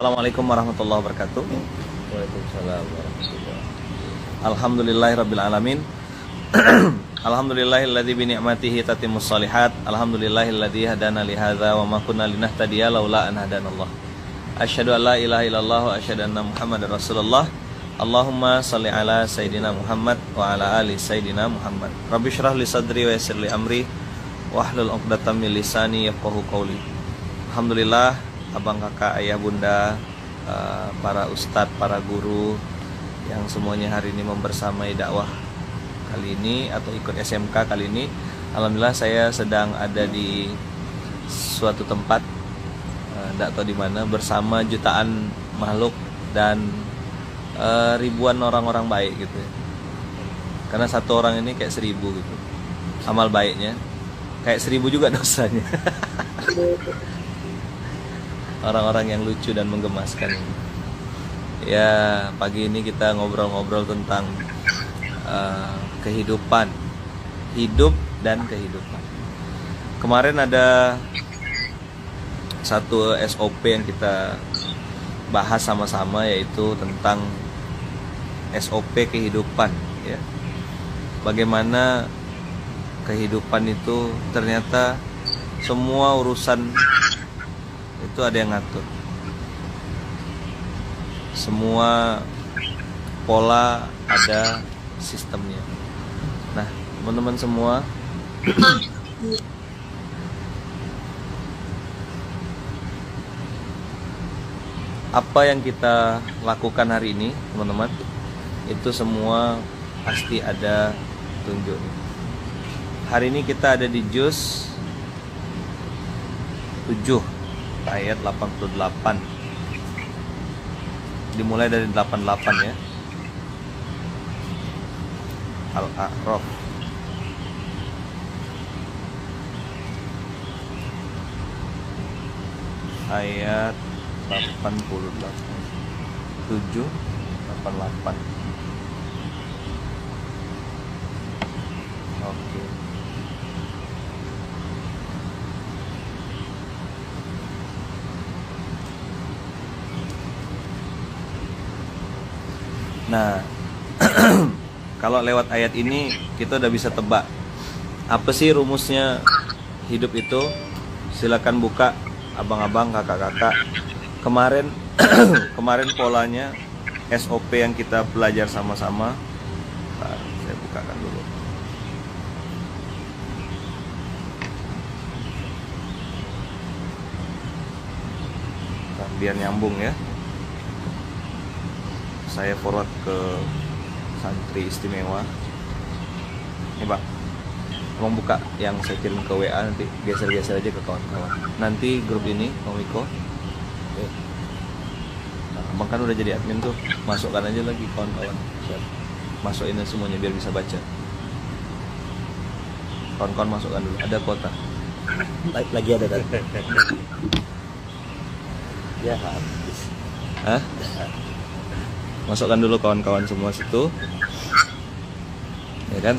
Assalamualaikum warahmatullahi wabarakatuh. Waalaikumsalam warahmatullahi. Alhamdulillahirabbil alamin. Alhamdulillahilladzi bi ni'matihi tatimmus shalihat. Alhamdulillahilladzi hadana li hadza wa ma kunna linahtadiya laula an hadanallah. Asyhadu an la ilaha illallah wa asyhadu anna Muhammadar Rasulullah. Allahumma shalli ala sayidina Muhammad wa ala ali sayidina Muhammad. Rabbi shrah li sadri wa yassir li amri wahlul 'uqdatam min lisani yafqahu qawli. Alhamdulillah, abang kakak, ayah bunda, para ustadz, para guru yang semuanya hari ini membersamai dakwah kali ini atau ikut SMK kali ini. Alhamdulillah saya sedang ada di suatu tempat, tidak tahu di mana, bersama jutaan makhluk dan ribuan orang-orang baik gitu ya. Karena satu orang ini kayak 1000 gitu amal baiknya, kayak 1000 juga dosanya. Orang-orang yang lucu dan menggemaskan ini. Ya, pagi ini kita ngobrol-ngobrol tentang kehidupan, hidup dan kehidupan. Kemarin ada satu SOP yang kita bahas sama-sama, yaitu tentang SOP kehidupan, ya. Bagaimana kehidupan itu ternyata semua urusan itu ada yang ngatur. Semua pola ada sistemnya. Nah, teman-teman semua, apa yang kita lakukan hari ini, teman-teman, itu semua pasti ada tunjuk. Hari ini kita ada di juz 7 ayat 88. Dimulai dari 88 ya. Al-A'raf. Ayat 88. 7 88. Oke. Nah, kalau lewat ayat ini kita udah bisa tebak apa sih rumusnya hidup itu. Silakan buka, abang-abang, kakak-kakak. Kemarin polanya SOP yang kita belajar sama-sama. Nah, saya bukakan dulu. Nah, biar nyambung ya. Saya forward ke santri istimewa. Nih bang, abang buka yang saya kirim ke WA, nanti geser-geser aja ke kawan-kawan. Nanti grup ini, Bang Wiko. Nah, abang kan udah jadi admin tuh, masukkan aja lagi kawan-kawan. Masukin semuanya biar bisa baca. Kawan-kawan masukkan dulu, ada kuota. Lagi ada tadi. Ya habis. Hah? Masukkan dulu kawan-kawan semua situ, ya kan?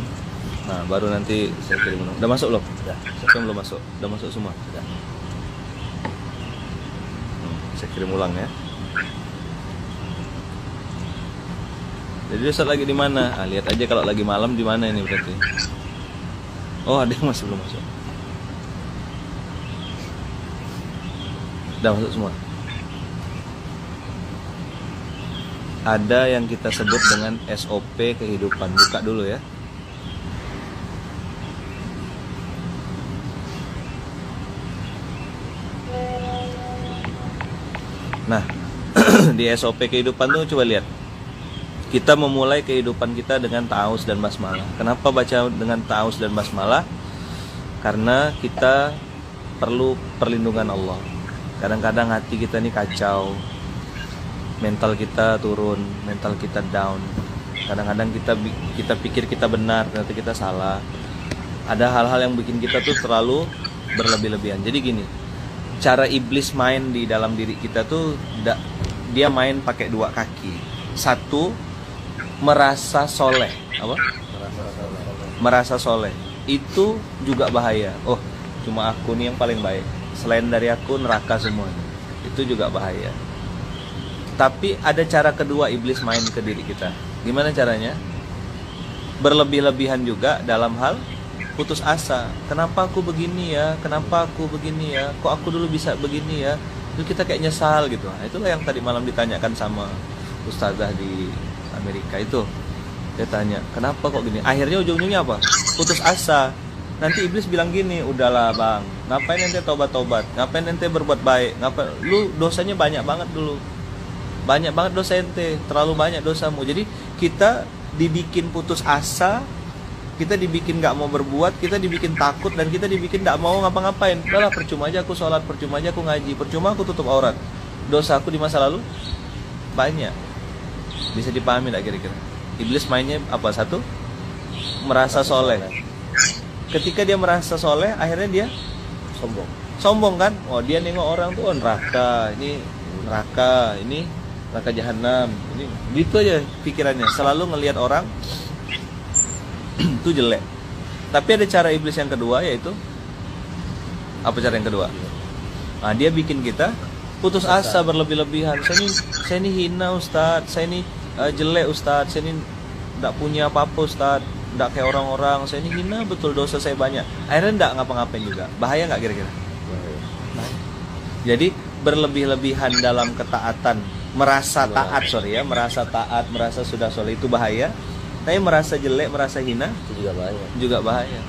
Nah, baru nanti saya kirim. Udah masuk belum? Sudah. Siapa yang belum masuk? Udah masuk semua? Sudah. Saya kirim ulang ya. Jadi Ustaz lagi di mana? Ah, lihat aja kalau lagi malam di mana ini berarti. Oh, ada yang masih belum masuk. Udah masuk semua. Ada yang kita sebut dengan SOP kehidupan. Buka dulu ya. Nah, di SOP kehidupan tuh coba lihat. Kita memulai kehidupan kita dengan ta'awuz dan basmalah. Kenapa baca dengan ta'awuz dan basmalah? Karena kita perlu perlindungan Allah. Kadang-kadang hati kita ini kacau, mental kita turun, mental kita down. Kadang-kadang kita pikir kita benar, ternyata kita salah. Ada hal-hal yang bikin kita tuh terlalu berlebih-lebihan. Jadi gini, cara iblis main di dalam diri kita tuh, dia main pakai dua kaki. Satu, merasa soleh. Apa? Merasa soleh. Itu juga bahaya. Oh, cuma aku nih yang paling baik. Selain dari aku neraka semuanya. Itu juga bahaya. Tapi ada cara kedua iblis main ke diri kita. Gimana caranya? Berlebih-lebihan juga dalam hal putus asa. Kenapa aku begini ya? Kenapa aku begini ya? Kok aku dulu bisa begini ya? Itu kita kayak nyesal gitu. Nah, itulah yang tadi malam ditanyakan sama ustazah di Amerika itu. Dia tanya, kenapa kok gini? Akhirnya ujung-ujungnya apa? Putus asa. Nanti iblis bilang gini, udahlah bang, ngapain ente tobat-tobat? Ngapain ente berbuat baik? Ngapain? Lu dosanya banyak banget dulu. Banyak banget dosa ente, terlalu banyak dosamu. Jadi kita dibikin putus asa, kita dibikin gak mau berbuat, kita dibikin takut, dan kita dibikin gak mau ngapa-ngapain. Udahlah, percuma aja aku sholat, percuma aja aku ngaji, percuma aku tutup aurat. Dosa aku di masa lalu banyak. Bisa dipahami gak kira-kira? Iblis mainnya apa? Satu, merasa soleh. Ketika dia merasa soleh, akhirnya dia sombong kan? Oh, dia nengok orang tuh, oh neraka, ini neraka, ini neraka jahanam, ini gitu aja pikirannya. Selalu ngelihat orang itu jelek. Tapi ada cara iblis yang kedua, yaitu apa cara yang kedua? Nah, dia bikin kita putus asa berlebih-lebihan. Saya ini hina Ustadz, saya ini jelek Ustadz, saya ini tidak punya apa-apa Ustadz, tidak kayak orang-orang, saya ini hina betul, dosa saya banyak. Akhirnya tidak ngapa-ngapain juga. Bahaya nggak kira-kira? Bahaya. Jadi berlebih-lebihan dalam ketaatan, merasa taat, merasa taat, merasa sudah soleh, itu bahaya. Tapi merasa jelek, merasa hina itu juga bahaya.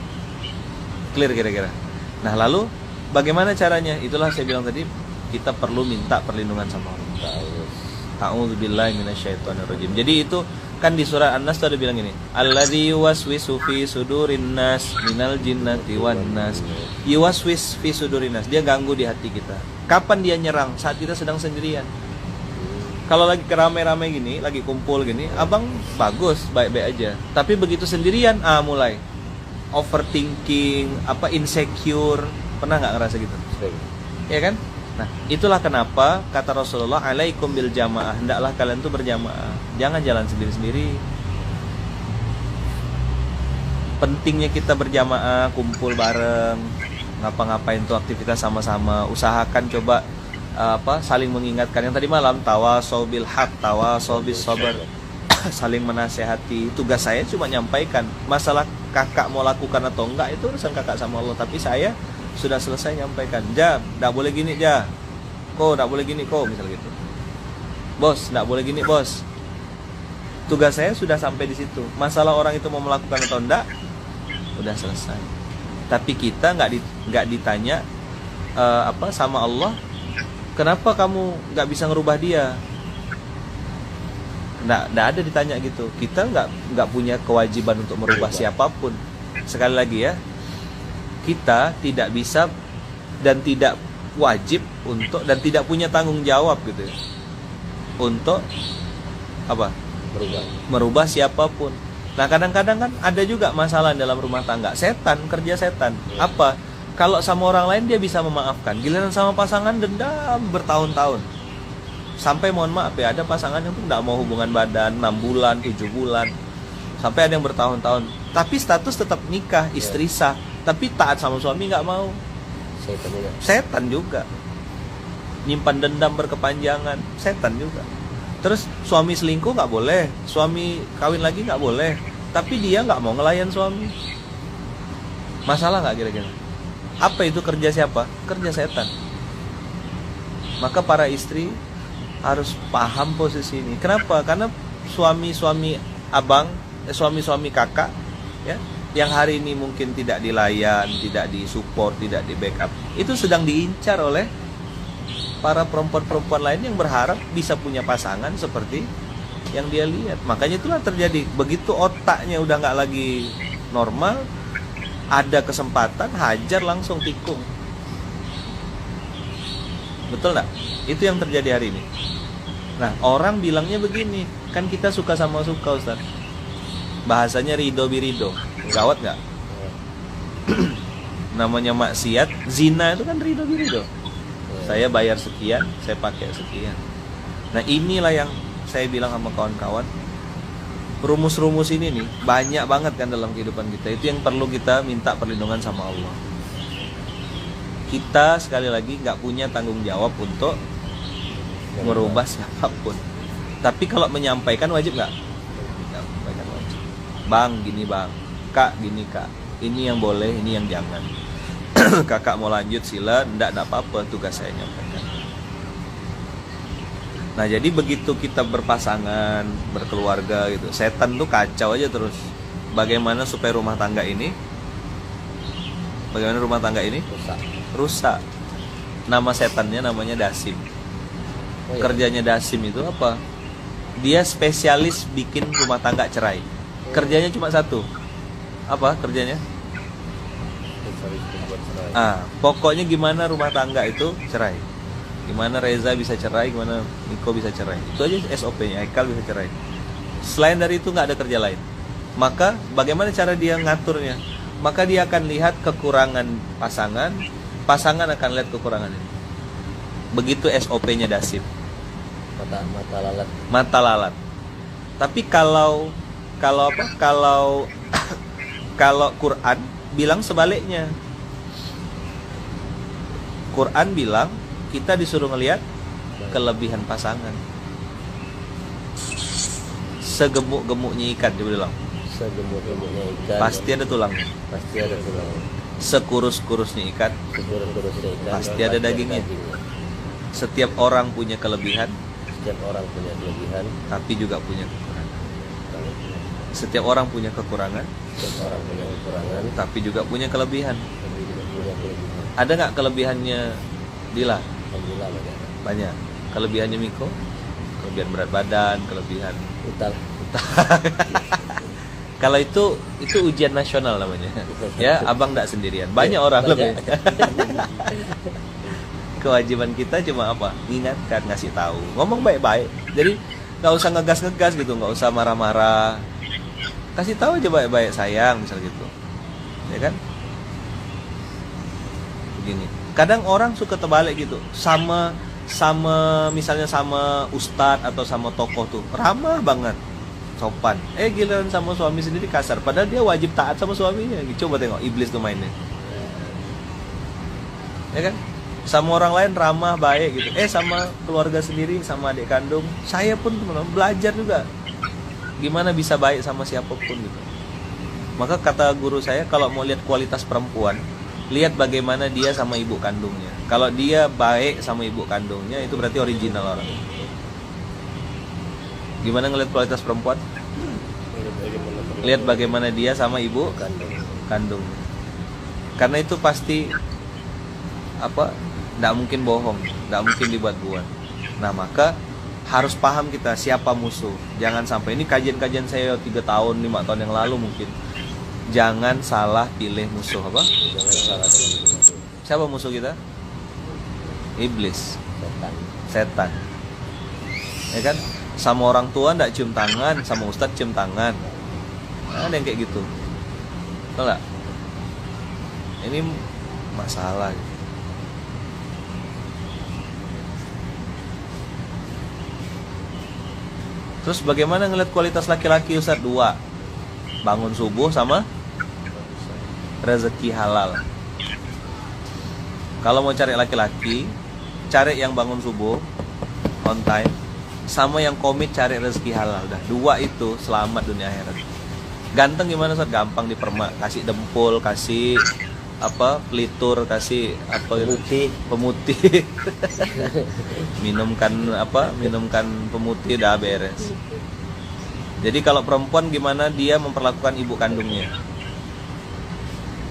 Clear kira-kira. Nah, lalu bagaimana caranya? Itulah saya bilang tadi, kita perlu minta perlindungan sama Allah. A'udzubillahi minasyaitonirrajim. Jadi itu kan di surah An-Nas tuh ada bilang gini, alladzi yuwaswisu fi sudurin nas minal jinnati wan nas. Yuwaswis fi sudurin nas, dia ganggu di hati kita. Kapan dia nyerang? Saat kita sedang sendirian. Kalau lagi keramai-ramai gini, lagi kumpul gini, abang bagus, baik-baik aja. Tapi begitu sendirian, mulai overthinking, insecure. Pernah nggak ngerasa gitu? Ya kan? Nah, itulah kenapa kata Rasulullah, alaikum bil jamaah, hendaklah kalian tuh berjamaah, jangan jalan sendiri-sendiri. Pentingnya kita berjamaah, kumpul bareng, ngapa-ngapain tuh aktivitas sama-sama. Usahakan coba saling mengingatkan. Yang tadi malam, tawasau bil haq, tawasau bis sabar, saling menasehati. Tugas saya cuma nyampaikan. Masalah kakak mau lakukan atau enggak itu urusan kakak sama Allah, tapi saya sudah selesai nyampaikan. Nggak boleh gini, nggak boleh gini, misal gitu. Bos, nggak boleh gini, bos. Tugas saya sudah sampai di situ. Masalah orang itu mau melakukan atau enggak, udah selesai. Tapi kita nggak ditanya sama Allah, kenapa kamu nggak bisa ngerubah dia? Nggak ada ditanya gitu. Kita nggak punya kewajiban untuk merubah siapapun. Sekali lagi ya, kita tidak bisa dan tidak wajib untuk, dan tidak punya tanggung jawab gitu ya, untuk merubah siapapun. Nah, kadang-kadang kan ada juga masalah dalam rumah tangga. Kerja setan. Kalau sama orang lain dia bisa memaafkan, giliran sama pasangan dendam bertahun-tahun. Sampai mohon maaf ya, ada pasangan yang tuh nggak mau hubungan badan 6 bulan, 7 bulan, sampai ada yang bertahun-tahun. Tapi status tetap nikah, istri sah. Tapi taat sama suami nggak mau. Setan juga. Nyimpan dendam berkepanjangan, setan juga. Terus suami selingkuh nggak boleh, suami kawin lagi nggak boleh, tapi dia nggak mau ngelayan suami. Masalah nggak kira-kira? Apa itu kerja siapa? Kerja setan. Maka para istri harus paham posisi ini. Kenapa? Karena suami-suami abang, suami-suami kakak, ya, yang hari ini mungkin tidak dilayan, tidak disupport, tidak di backup, itu sedang diincar oleh para perempuan-perempuan lain yang berharap bisa punya pasangan seperti yang dia lihat. Makanya itulah terjadi. Begitu otaknya udah nggak lagi normal, ada kesempatan hajar langsung tikung. Betul nggak? Itu yang terjadi hari ini. Nah, orang bilangnya begini, kan kita suka sama suka, Ustaz. Bahasanya ridho birido. Gawat nggak? Namanya maksiat, zina itu kan ridho birido. Saya bayar sekian, saya pakai sekian. Nah, inilah yang saya bilang sama kawan-kawan, rumus-rumus ini nih banyak banget kan dalam kehidupan kita. Itu yang perlu kita minta perlindungan sama Allah. Kita sekali lagi nggak punya tanggung jawab untuk merubah siapapun. Tapi kalau menyampaikan wajib nggak? Menyampaikan wajib. Bang, gini bang. Kak, gini kak. Ini yang boleh, ini yang jangan. Kakak mau lanjut sila, enggak apa-apa, tugas saya nyampaikan. Nah, jadi begitu kita berpasangan, berkeluarga gitu, setan tuh kacau aja terus. Bagaimana supaya rumah tangga ini rusak. Nama setannya namanya Dasim. Oh, iya. Kerjanya Dasim itu apa? Dia spesialis bikin rumah tangga cerai. Kerjanya cuma satu. Apa kerjanya? Pokoknya gimana rumah tangga itu cerai. Gimana Reza bisa cerai, gimana Niko bisa cerai. Itu aja SOP-nya, Haikal bisa cerai. Selain dari itu nggak ada kerja lain. Maka bagaimana cara dia ngaturnya? Maka dia akan lihat kekurangan pasangan, pasangan akan lihat kekurangan ini. Begitu SOP-nya Dasim. Mata lalat. Tapi kalau Quran bilang sebaliknya. Quran bilang kita disuruh ngelihat kelebihan pasangan. Segemuk-gemuknya ikan, dia bilang. Segemuk-gemuknya ikan. Pasti ada tulangnya. Sekurus-kurusnya ikan. Pasti ada dagingnya. Setiap orang punya kelebihan. Tapi juga punya kekurangan. Setiap orang punya kekurangan. Tapi juga punya kelebihan. Ada nggak kelebihannya Dila? Banyak. Kelebihannya Miko? Kelebihan berat badan, kelebihan Utal. Kalau itu ujian nasional namanya. Ya, abang nggak sendirian. Banyak orang lebih. Kewajiban kita cuma apa? Ingatkan, ngasih tahu, ngomong baik-baik. Jadi nggak usah ngegas gitu, nggak usah marah-marah. Kasih tahu aja baik-baik, sayang, misal gitu, ya kan? Begini. Kadang orang suka terbalik gitu, sama misalnya sama ustadz atau sama tokoh tuh ramah banget, sopan. Giliran sama suami sendiri kasar. Padahal dia wajib taat sama suaminya. Coba tengok iblis tuh mainnya, ya kan? Sama orang lain ramah baik gitu. Sama keluarga sendiri, sama adik kandung. Saya pun teman-teman belajar juga gimana bisa baik sama siapapun gitu. Maka kata guru saya, kalau mau lihat kualitas perempuan, lihat bagaimana dia sama ibu kandungnya. Kalau dia baik sama ibu kandungnya, itu berarti original orang. Gimana ngelihat kualitas perempuan? Lihat bagaimana dia sama ibu kandungnya. Karena itu pasti nggak mungkin bohong, nggak mungkin dibuat-buat. Nah, maka harus paham kita siapa musuh. Jangan sampai, ini kajian-kajian saya 3 tahun, 5 tahun yang lalu mungkin. Jangan salah pilih musuh. Siapa musuh kita? Iblis, setan. Ya kan? Sama orang tua nggak cium tangan, sama ustadz cium tangan. Ada yang kayak gitu. Tahu nggak? Ini masalah. Terus bagaimana ngeliat kualitas laki-laki Ustaz? 2. Bangun subuh sama rezeki halal. Kalau mau cari laki-laki, cari yang bangun subuh on time, sama yang komit cari rezeki halal. Dah 2 itu selamat dunia akhirat. Ganteng gimana Ustaz? Gampang dipermak. Kasih dempul, kasih pelitur, kasih pemutih. minumkan pemutih, dah beres. Jadi kalau perempuan gimana dia memperlakukan ibu kandungnya.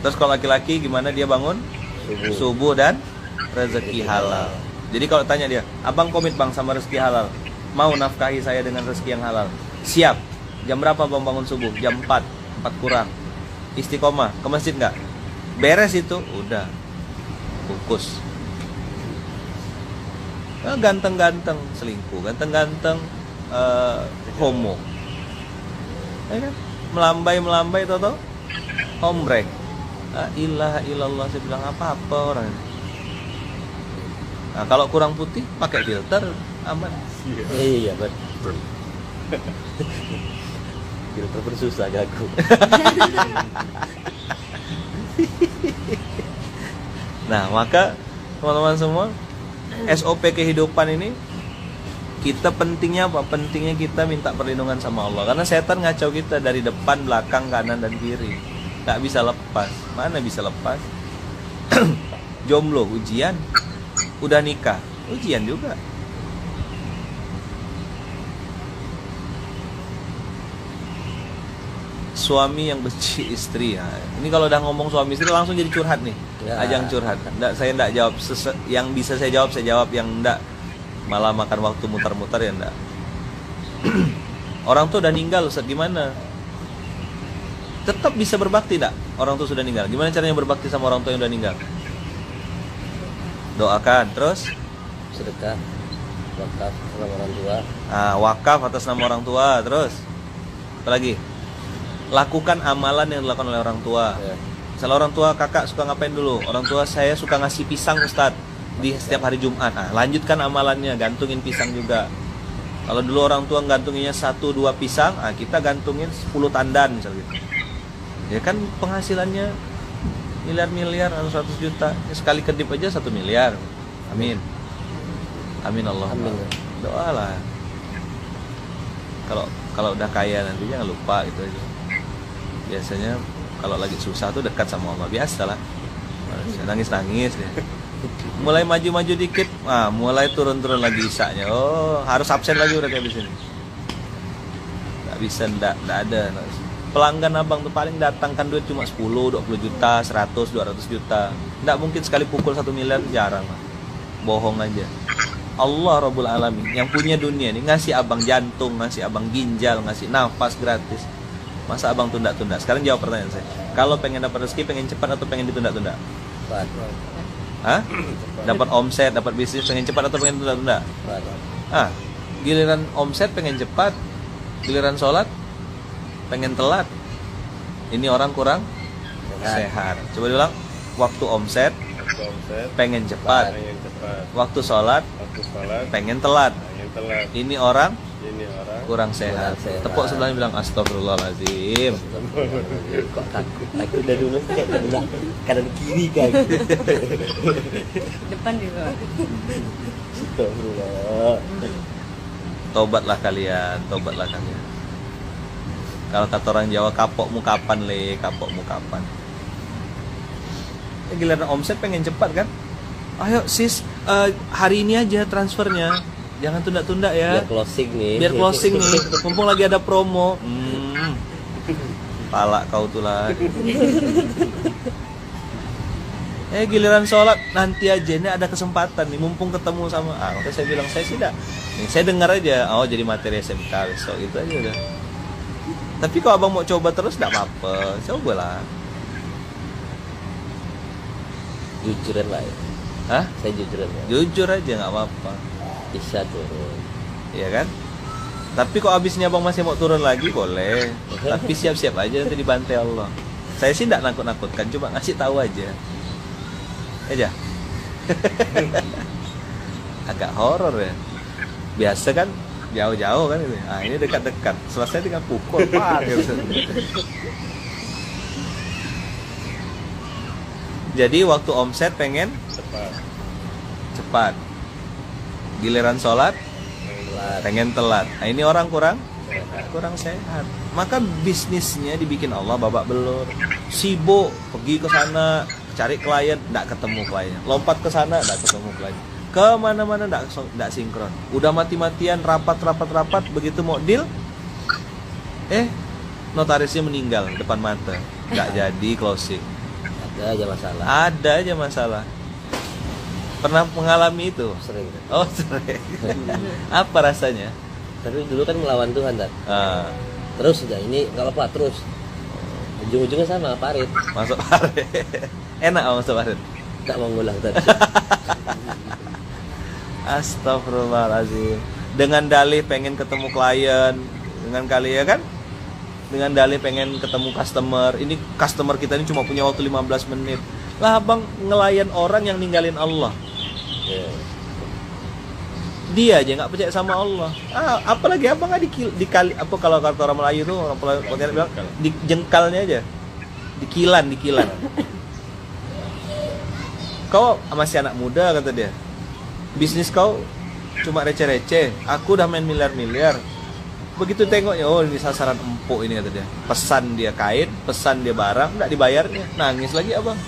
Terus kalau laki-laki gimana dia bangun subuh dan rezeki halal. Jadi kalau tanya dia, abang komit bang sama rezeki halal, mau nafkahi saya dengan rezeki yang halal? Siap. Jam berapa bang bangun subuh? Jam 4 kurang. Istiqomah, ke masjid nggak? Beres itu, udah bungkus. Ganteng-ganteng selingkuh, ganteng-ganteng homo, ya kan? Melambai tau hombrek. La ilaha illallah, saya bilang apa orang ini. Nah, kalau kurang putih pakai filter aman. Iya betul. Filter bersusah gagu. Nah, maka teman-teman semua, SOP kehidupan ini Kita pentingnya apa? Pentingnya kita minta perlindungan sama Allah. Karena setan ngacau kita dari depan, belakang, kanan, dan kiri. Gak bisa lepas. Mana bisa lepas? Jomblo, ujian. Udah nikah, ujian juga. Suami yang benci istri ya. Ini kalau udah ngomong suami istri langsung jadi curhat nih. Ya. Ajang curhat. Saya enggak jawab yang bisa saya jawab, yang enggak malah makan waktu mutar-mutar ya enggak. Orang tuh udah ninggal, Ustaz, gimana? Tetap bisa berbakti enggak? Orang tuh sudah meninggal. Gimana caranya berbakti sama orang tua yang udah meninggal? Doakan, terus Sedekah, wakaf sama orang tua. wakaf atas nama orang tua, terus apa lagi? Lakukan amalan yang dilakukan oleh orang tua. Ya. Misalnya orang tua kakak suka ngapain dulu? Orang tua saya suka ngasih pisang, Ustadz, di setiap hari Jumat. Lanjutkan amalannya, gantungin pisang juga. Kalau dulu orang tua gantunginnya 1-2 pisang, kita gantungin 10 tandan misalnya gitu. Ya kan penghasilannya miliar-miliar atau 100 juta. Ya, sekali kedip aja 1 miliar. Amin. Amin Allah. Amin. Doalah. Kalau udah kaya nanti jangan lupa itu aja. Biasanya kalau lagi susah tuh dekat sama Allah, biasalah. Nangis-nangis ya. Mulai maju-maju dikit, mulai turun-turun lagi isaknya. Oh, harus absen lagi udah kayak di sini. Nggak bisa, nggak ada. Pelanggan abang tuh paling datangkan duit cuma 10, 20 juta, 100, 200 juta. Nggak mungkin sekali pukul 1 miliar, jarang lah. Bohong aja. Allah Rabbul Alamin yang punya dunia ini ngasih abang jantung, ngasih abang ginjal, ngasih nafas gratis. Masa abang tunda-tunda? Sekarang jawab pertanyaan saya. Kalau pengen dapat rezeki, pengen cepat atau pengen ditunda-tunda? Cepat. Hah? Dapat omset, dapat bisnis, pengen cepat atau pengen tunda-tunda? Cepat. Giliran omset pengen cepat, giliran sholat pengen telat. Ini orang kurang sehat. Coba diulang. Waktu omset pengen cepat, waktu sholat pengen telat. Ini orang kurang sehat. Tepuk sebelahnya bilang astagfirullahaladzim. Kok takut? Aku udah dulu kayak bilang kanan kiri kan. Depan juga. Astagfirullah. Tobatlah kalian. Kalau kata orang Jawa, kapokmu kapan le, kapokmu kapan. Giliran omset pengen cepat kan? Ayo sis, hari ini aja transfernya. Jangan tunda-tunda ya. Biar closing nih. Mumpung lagi ada promo. Pala kau tuh lah. Giliran sholat nanti aja, ini ada kesempatan nih, mumpung ketemu sama. Maka saya bilang saya sih nih, saya dengar aja. Oh, jadi materi SMK besok itu aja udah. Tapi kalau abang mau coba terus enggak apa-apa. Cobalah. Jujuran lah ya. Hah? Saya jujuran ya. Jujur aja nggak apa-apa. Bisa turun. Iya kan? Tapi kok abisnya abang masih mau turun lagi boleh. Tapi siap-siap aja nanti dibantai Allah. Saya sih nggak nakut-nakutkan, cuma ngasih tahu aja. Aja. Agak horor ya. Biasa kan jauh-jauh kan ini. Ini dekat-dekat. Selesai tinggal pukul pak. Jadi waktu omset pengen cepat. Giliran sholat pengen telat. Ini orang kurang sehat. Maka bisnisnya dibikin Allah babak belur. Sibuk pergi ke sana cari klien, enggak ketemu klien. Lompat ke sana enggak ketemu klien. Kemana-mana enggak sinkron. Udah mati-matian rapat, begitu mau deal, notarisnya meninggal depan mata. Enggak jadi closing. Ada aja masalah. Pernah mengalami itu? Sering. Oh, sering. Apa rasanya? Tapi dulu kan melawan Tuhan kan. Terus udah ini nggak apa terus. Ujung-ujungnya sama parit. Masuk parit. Enak masuk parit. Tak mau ngulang tadi. Astagfirullahaladzim. Dengan dalih pengen ketemu klien, dengan kali ya kan? Dengan dalih pengen ketemu customer. Ini customer kita ini cuma punya waktu 15 menit. Lah abang ngelayan orang yang ninggalin Allah. Dia aja nggak percaya sama Allah. Apalagi abang nggak dikali apa kalau kata orang Melayu tuh orang Melayu bilang di jengkalnya aja, dikilan. Kau masih anak muda kata dia. Bisnis kau cuma receh-receh. Aku udah main miliar-miliar. Begitu tengoknya, oh ini sasaran empuk ini, kata dia. Pesan dia kain, pesan dia barang, nggak dibayarnya. Nangis lagi abang.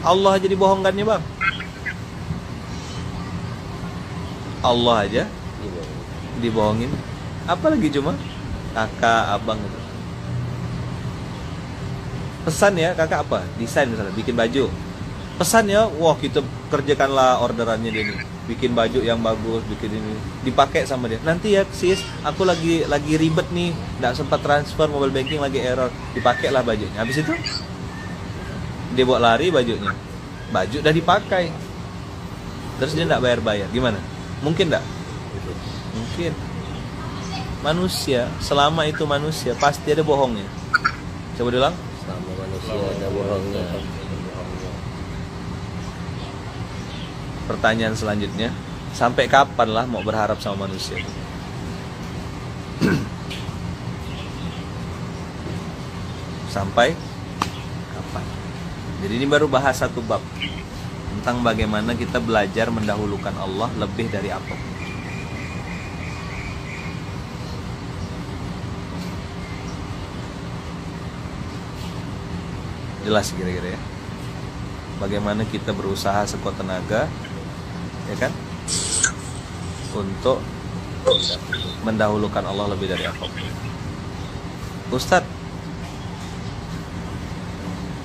Allah aja dibohongkannya bang. Allah aja dibohongin. Apalagi cuma kakak, abang gitu. Pesan ya kakak apa? Desain misalnya, bikin baju. Pesan ya, wah kita kerjakanlah orderannya dia nih. Bikin baju yang bagus, bikin ini, dipakai sama dia. Nanti ya sis, aku lagi ribet nih, nggak sempat transfer, mobile banking lagi error. Dipakailah bajunya. Habis itu dia bawa lari bajunya. Baju udah dipakai. Terus dia nggak bayar. Gimana? Mungkin nggak? Mungkin. Manusia, selama itu manusia pasti ada bohongnya. Coba diulang. Selama manusia ada bohongnya. Pertanyaan selanjutnya, sampai kapan lah mau berharap sama manusia? Sampai kapan? Jadi ini baru bahas satu bab tentang bagaimana kita belajar mendahulukan Allah lebih dari apa. Jelas kira-kira ya. Bagaimana kita berusaha sekuat tenaga, ya kan, untuk mendahulukan Allah lebih dari apapun. Ustadz,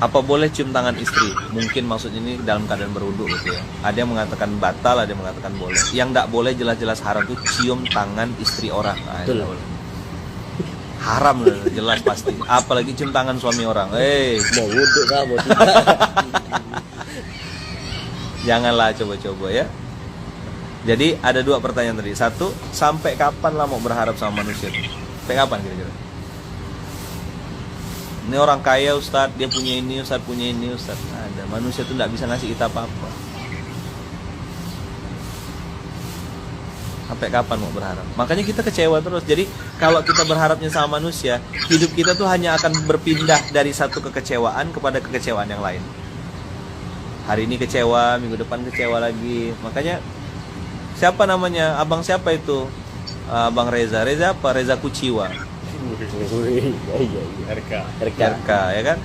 apa boleh cium tangan istri? Mungkin maksud ini dalam keadaan berwudu gitu ya. Ada yang mengatakan batal, ada yang mengatakan boleh. Yang tidak boleh jelas-jelas haram itu cium tangan istri orang. Nah, itu boleh. Haram loh, jelas pasti. Apalagi cium tangan suami orang. Mau wudu kah, mau tidak? Janganlah coba-coba ya. Jadi ada dua pertanyaan tadi. Satu, sampai kapan lah mau berharap sama manusia itu? Sampai kapan kira-kira? Ini orang kaya Ustadz, dia punya ini Ustadz, punya ini Ustadz. Ada manusia itu tidak bisa ngasih kita apa-apa. Sampai kapan mau berharap? Makanya kita kecewa terus. Jadi kalau kita berharapnya sama manusia, hidup kita tuh hanya akan berpindah dari satu kekecewaan kepada kekecewaan yang lain. Hari ini kecewa, minggu depan kecewa lagi. Makanya siapa namanya? Abang siapa itu? Abang Reza. Reza apa? Reza Kuciwa. RK ya kan?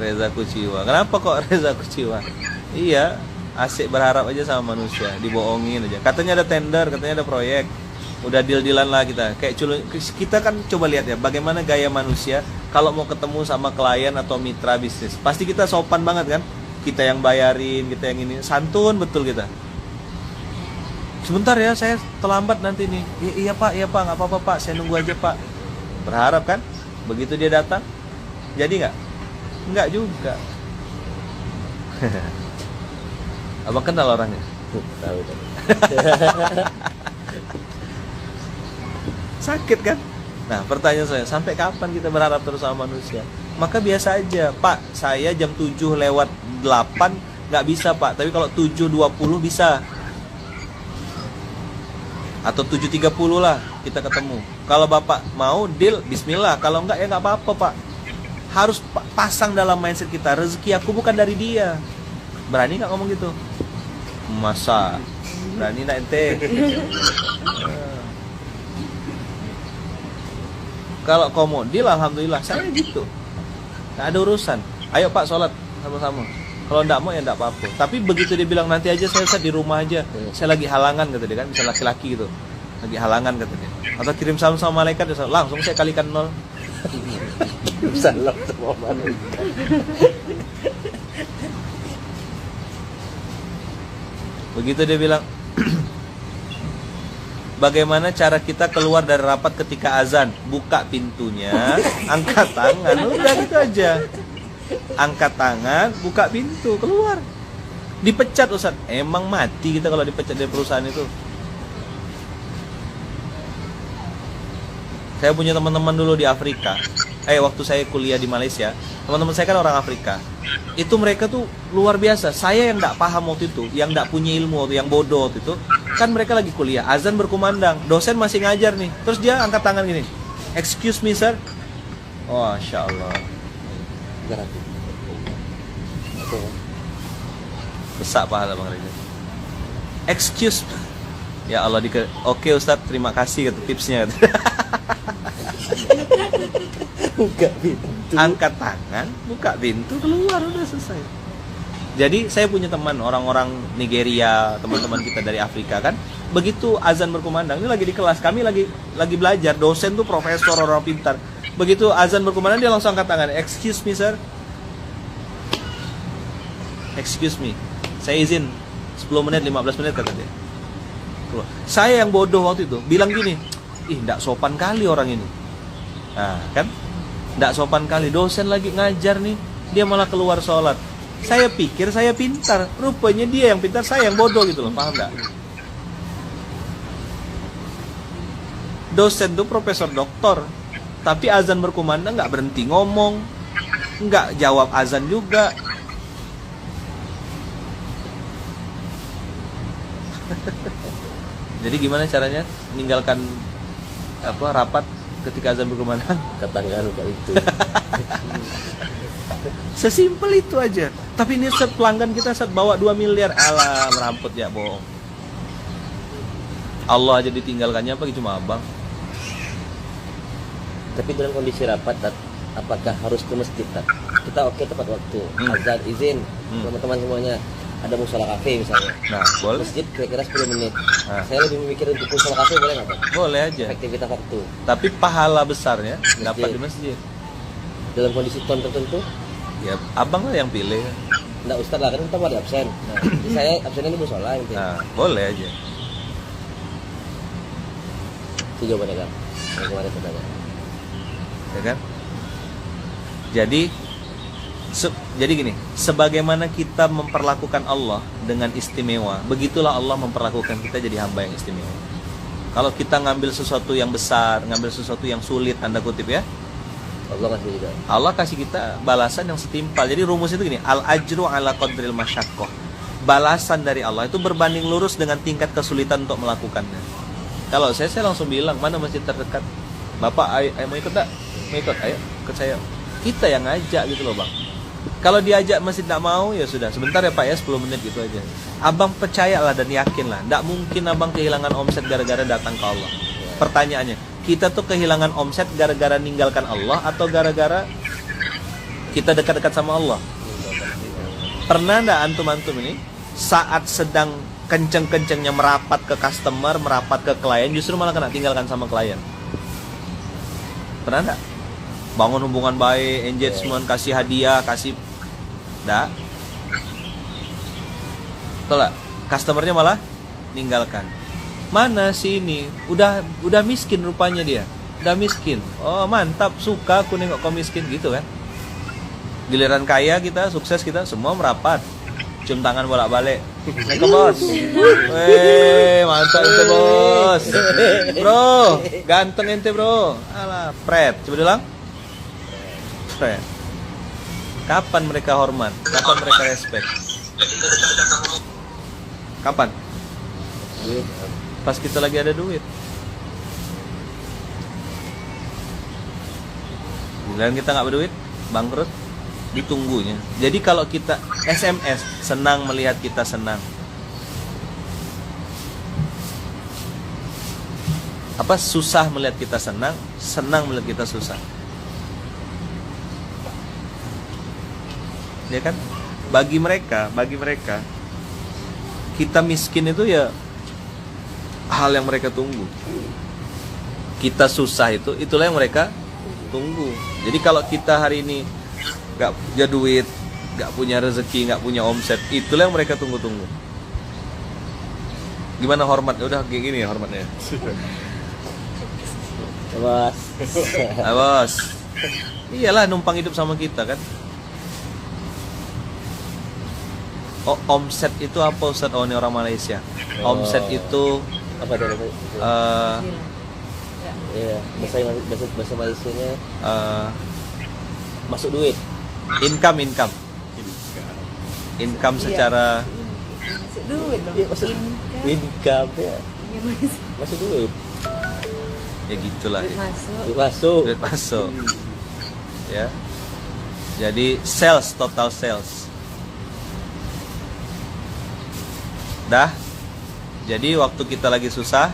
Reza Kuciwa. Kenapa kok Reza Kuciwa? Iya, asik berharap aja sama manusia, dibohongin aja. Katanya ada tender, katanya ada proyek. Udah deal-dealan lah kita. Kita kan coba lihat ya, bagaimana gaya manusia kalau mau ketemu sama klien atau mitra bisnis. Pasti kita sopan banget kan? Kita yang bayarin, kita yang ini, santun betul kita. Sebentar ya, saya terlambat nanti nih. Iya pak, nggak apa-apa pak, saya nunggu aja pak. Berharap kan? Begitu dia datang, jadi nggak? Nggak juga. Abang kenal orangnya? Tahu. Sakit kan? Nah pertanyaan saya, sampai kapan kita berharap terus sama manusia? Maka biasa aja, Pak, saya jam 7 lewat 8 nggak bisa Pak, tapi kalau 7.20 bisa. Atau 7.30 lah kita ketemu. Kalau Bapak mau deal, bismillah. Kalau enggak ya nggak apa-apa Pak. Harus pasang dalam mindset kita, rezeki aku bukan dari dia. Berani nggak ngomong gitu? Masa? Berani nak ente? Kalau kau mau deal, alhamdulillah. Saya gitu. Nggak ada urusan. Ayo Pak sholat sama-sama. Kalau enggak mau ya enggak apa-apa. Tapi begitu dia bilang nanti aja saya di rumah aja. Saya lagi halangan kata dia kan, bisa laki-laki gitu. Lagi halangan kata dia. Atau kirim salam sama malaikat langsung saya kalikan 0. Salam sama malaikat. Begitu dia bilang, bagaimana cara kita keluar dari rapat ketika azan? Buka pintunya, angkat tangan, udah gitu aja. Angkat tangan, buka pintu, keluar. Dipecat Ustaz. Emang mati kita kalau dipecat dari perusahaan itu. Saya punya teman-teman dulu di Afrika. Waktu saya kuliah di Malaysia, teman-teman saya kan orang Afrika. Itu mereka tuh luar biasa. Saya yang enggak paham waktu itu, yang enggak punya ilmu, yang bodoh waktu itu, kan mereka lagi kuliah, azan berkumandang, dosen masih ngajar nih. Terus dia angkat tangan gini. Excuse me sir. Oh, Masya Allah. Besak pahala Bang Reza. Excuse Ya Allah oke Ustadz, terima kasih kata tipsnya. Buka pintu. Angkat tangan, buka pintu, keluar, udah selesai. Jadi saya punya teman orang-orang Nigeria, teman-teman kita dari Afrika kan, begitu azan berkumandang, ini lagi di kelas, kami lagi belajar, dosen tuh profesor, orang pintar. Begitu azan berkumandang dia langsung angkat tangan. Excuse me sir, excuse me, saya izin 10 menit, 15 menit kata dia. Saya yang bodoh waktu itu bilang gini, ih nggak sopan kali orang ini. Nah kan, nggak sopan kali, dosen lagi ngajar nih, dia malah keluar sholat. Saya pikir saya pintar, rupanya dia yang pintar, saya yang bodoh gitu loh, paham nggak? Dosen tuh profesor doktor, tapi azan berkumandang nggak berhenti ngomong, nggak jawab azan juga. Jadi gimana caranya meninggalkan rapat ketika azan berkumandang? Katakan lupa itu. Sesimpel itu aja. Tapi ini set pelanggan kita bawa 2 miliar, alah meramput ya, bohong. Allah aja ditinggalkannya apa cuma abang. Tapi dalam kondisi rapat, apakah harus ke masjid? Kita oke tepat waktu, azan izin, teman-teman semuanya. Ada musola kafe misalnya. Nah, boleh. Masjid kira-kira 10 menit. Nah. Saya lebih memikir untuk musola kafe, boleh nggak Pak? Boleh aja. Aktivitas waktu. Tapi pahala besarnya dapat di masjid. Dalam kondisi ton tertentu? Ya, abang lah yang pilih. Nggak Ustadz lah, kan kita mau ada absen. Nah, jadi saya absennya di musola gitu. Nah, boleh aja. Itu jawabannya kan? Yang kemarin saya tanya. Ya kan? Jadi gini, sebagaimana kita memperlakukan Allah dengan istimewa, begitulah Allah memperlakukan kita jadi hamba yang istimewa. Kalau kita ngambil sesuatu yang besar, ngambil sesuatu yang sulit, tanda kutip ya, Allah kasih juga. Allah kasih kita balasan yang setimpal. Jadi rumus itu gini, al-ajru ala qadril masyaqqah. Balasan dari Allah itu berbanding lurus dengan tingkat kesulitan untuk melakukannya. Kalau saya langsung bilang, mana masjid terdekat? Bapak, ayo mau ikut tak? Mau ikut? Ayo, ikut saya. Kita yang ngajak gitu loh bang. Kalau diajak masih tidak mau, ya sudah, sebentar ya Pak ya, 10 menit gitu aja. Abang percayalah dan yakinlah, tidak mungkin abang kehilangan omset gara-gara datang ke Allah. Pertanyaannya, kita tuh kehilangan omset gara-gara ninggalkan Allah atau gara-gara kita dekat-dekat sama Allah? Pernah ndak antum-antum ini saat sedang kenceng-kencengnya merapat ke customer, merapat ke klien, justru malah kena tinggalkan sama klien? Pernah ndak? Bangun hubungan baik, engagement, kasih hadiah, kasih dak. Betul gak? Customernya malah ninggalkan. Mana sih ini? Udah miskin rupanya dia. Udah miskin. Oh mantap, suka aku nengok kau miskin gitu kan. Giliran kaya kita, sukses kita, semua merapat. Cium tangan bolak-balik. Naik ke bos. Weh, mantap ente bos. Bro, ganteng ente bro. Alah, pret. Coba bilang. Pret. Kapan mereka hormat? Kapan mereka respect? Kapan? Pas kita lagi ada duit. Giliran kita nggak berduit, bangkrut, ditunggunya. Jadi kalau kita SMS, senang melihat kita senang. Apa susah melihat kita senang, senang melihat kita susah. Ya kan? Bagi mereka kita miskin itu ya hal yang mereka tunggu. Kita susah itulah yang mereka tunggu. Jadi kalau kita hari ini nggak punya duit, nggak punya rezeki, nggak punya omset, itulah yang mereka tunggu-tunggu. Gimana hormat? Udah kayak gini ya hormatnya. Bos. Bos. Iyalah numpang hidup sama kita kan. Oh, omset itu apa Ustaz? Oh, ini orang Malaysia. Omset itu apa dari ya, bahasa Malaysianya masuk duit. Income secara masuk duit dong. Income ya. Masuk duit. Ya gitulah. Duit masuk. Ya. Jadi total sales. Dah Jadi waktu kita lagi susah,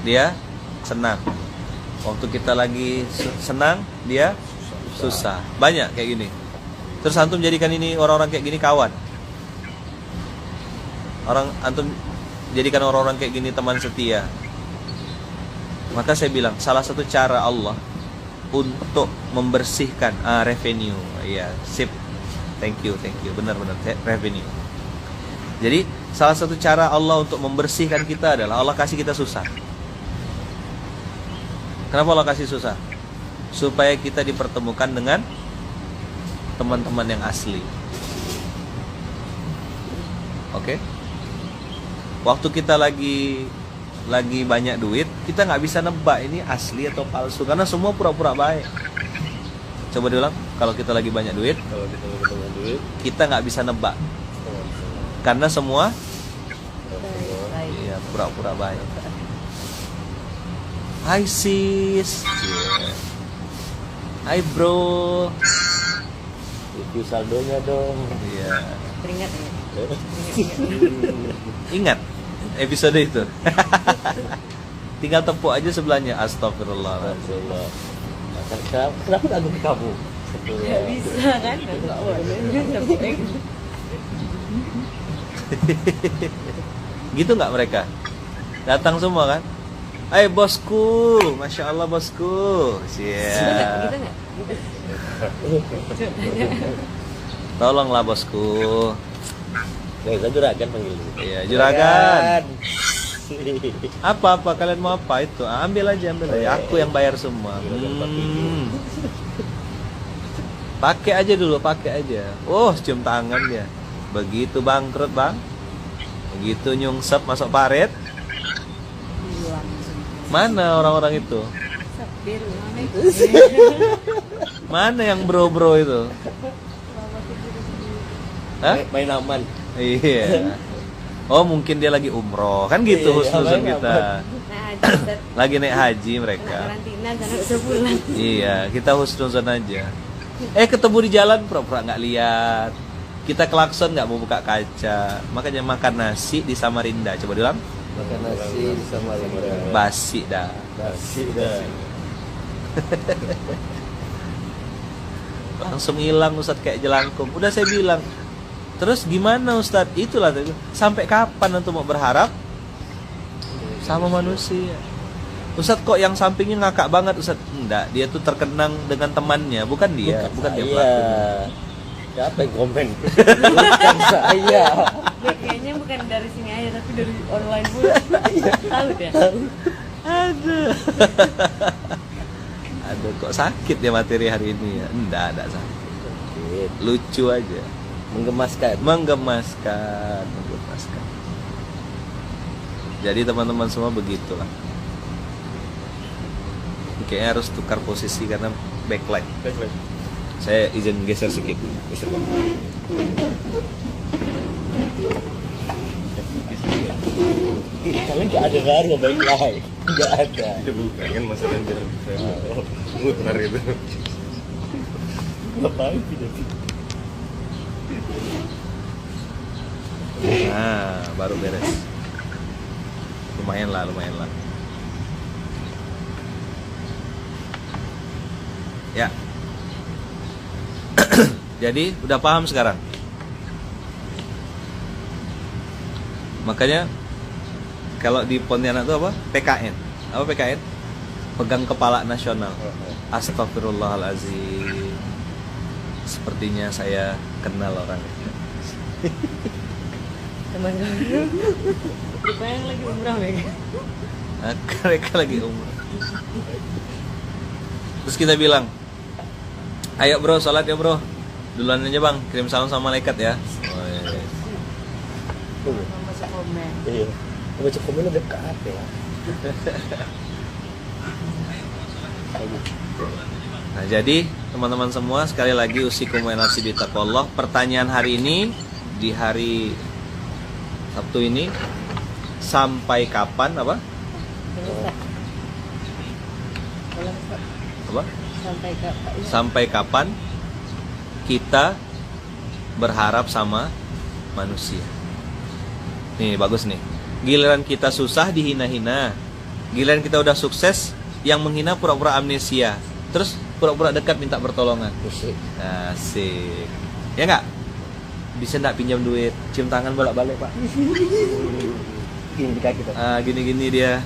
dia senang. Waktu kita lagi senang, dia susah. Banyak kayak gini. Terus antum jadikan ini orang-orang kayak gini kawan. Antum jadikan orang-orang kayak gini teman setia. Maka saya bilang salah satu cara Allah untuk membersihkan revenue. Iya, sip. Thank you. Benar-benar revenue. Jadi salah satu cara Allah untuk membersihkan kita adalah Allah kasih kita susah. Kenapa Allah kasih susah? Supaya kita dipertemukan dengan teman-teman yang asli. Oke? Waktu kita lagi banyak duit, kita nggak bisa nebak ini asli atau palsu karena semua pura-pura baik. Coba diulang, kalau kita lagi banyak duit, kita nggak bisa nebak karena semua iya pura-pura baik. Hai sis, hai bro, Review saldonya dong. iya. Teringat ya? Ingat episode itu. Tinggal tepuk aja sebelahnya. Astagfirullahaladzim. Kenapa nggak ke kamu? Nggak bisa kan? Nggak boleh. Gitu nggak mereka? Datang semua kan? Hai bosku, masya Allah bosku. Gitu Siap. nggak? Tolonglah bosku. Nggak bisa juragan panggil. Iya juragan. Apa kalian mau apa itu? Ambil aja. Aku yang bayar semua. Pakai aja dulu, pakai aja. Oh cium tangan dia. Begitu bangkrut bang, begitu nyungsep masuk paret. Mana orang-orang itu? Sabir, mana itu? Mana yang bro-bro itu? Hah? Main aman. Iya. Oh mungkin dia lagi umroh kan gitu Iya, husnuzon main kita. Nah, Ustaz. Lagi naik haji mereka. Karantina jangan sebulan. Iya kita husnuzon aja. Ketemu di jalan pura-pura nggak lihat. Kita klakson nggak mau buka kaca. Makanya makan nasi di Samarinda. Coba diulang. Makan nasi sama lima. Basi dah. Nasi dah. Langsung hilang Ustadz kayak jelangkung. Udah saya bilang. Terus gimana Ustadz? Itulah tadi. Sampai kapan untuk mau berharap sama manusia? Ustadz kok yang sampingnya ngakak banget Ustadz? Enggak, dia tuh terkenang dengan temannya, bukan dia, bukan dia pelakunya. Siapa yang komen? Bukan saya. Dia kayaknya bukan dari sini aja tapi dari online pula. Tahu dia. Aduh. Aduh kok sakit ya materi hari ini ya? Enggak sakit. Lucu aja. Menggemaskan. Jadi teman-teman semua begitulah. Kayaknya harus tukar posisi karena backlight. Saya izin geser sedikit. Kalian nggak ada baru backlight. Nggak ada. Itu bukan kan masalah yang biar bisa muter itu. Ngapain tidak? Nah, baru beres. Lumayan lah. Ya. Jadi udah paham sekarang. Makanya kalau di Pontianak itu apa? PKN. Apa PKN? Pegang Kepala Nasional. Astagfirullahalazim. Sepertinya saya kenal orang. Teman kamu. Rupanya lagi umrah mereka. Mereka lagi umrah. Terus kita bilang, ayo bro, sholat ya bro. Duluan aja bang, kirim salam sama malaikat ya. Oh, iya. Masuk komen. Iya. Baca komen udah dekat ya. Nah jadi teman-teman semua sekali lagi usikum wa nafsi bi taqwallah. Pertanyaan hari ini di hari Sabtu ini sampai kapan apa? Apa? Sampai kapan kita berharap sama manusia? Nih bagus nih. Giliran kita susah dihina-hina. Giliran kita udah sukses, yang menghina pura-pura amnesia. Terus pura-pura dekat minta pertolongan. Asik. Ya nggak? Bisa nggak pinjam duit? Cium tangan bolak-balik, Pak. Gini di kaki tuh. Gini-gini dia.